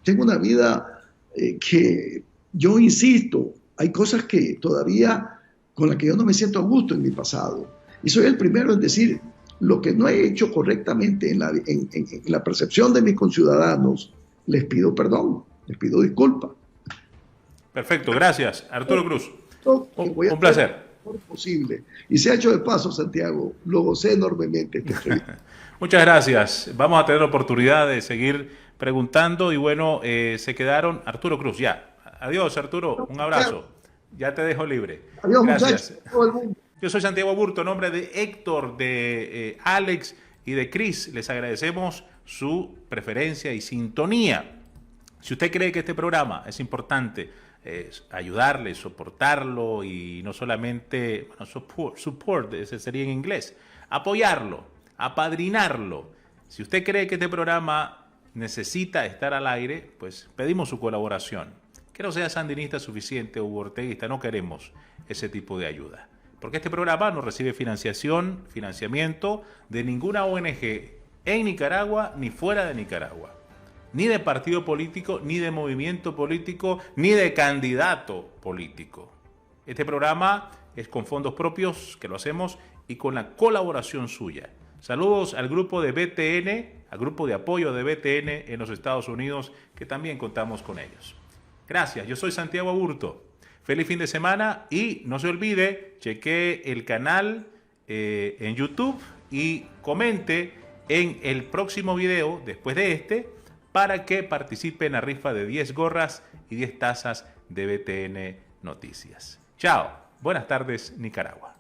tengo una vida que yo insisto, hay cosas que todavía con las que yo no me siento a gusto en mi pasado. Y soy el primero en decir lo que no he hecho correctamente en la percepción de mis conciudadanos. Les pido perdón, les pido disculpas. Perfecto, gracias. Arturo Cruz. Un placer. Posible. Y se ha hecho de paso, Santiago, lo gocé enormemente. Muchas gracias. Vamos a tener la oportunidad de seguir preguntando y bueno, se quedaron. Arturo Cruz, ya. Adiós, Arturo. Un abrazo. Ya te dejo libre. Adiós, gracias. Muchachos, todo el mundo. Yo soy Santiago Aburto, en nombre de Héctor, de Alex y de Chris. Les agradecemos su preferencia y sintonía. Si usted cree que este programa es importante, ayudarle, soportarlo y no solamente, bueno, support, ese sería en inglés, apoyarlo, apadrinarlo. Si usted cree que este programa necesita estar al aire, pues pedimos su colaboración. Que no sea sandinista suficiente o orteguista, no queremos ese tipo de ayuda. Porque este programa no recibe financiamiento de ninguna ONG en Nicaragua ni fuera de Nicaragua. Ni de partido político, ni de movimiento político, ni de candidato político. Este programa es con fondos propios, que lo hacemos, y con la colaboración suya. Saludos al grupo de BTN, al grupo de apoyo de BTN en los Estados Unidos, que también contamos con ellos. Gracias, yo soy Santiago Aburto. Feliz fin de semana y no se olvide, chequee el canal en YouTube y comente en el próximo video, después de este, para que participe en la rifa de 10 gorras y 10 tazas de BTN Noticias. Chao. Buenas tardes, Nicaragua.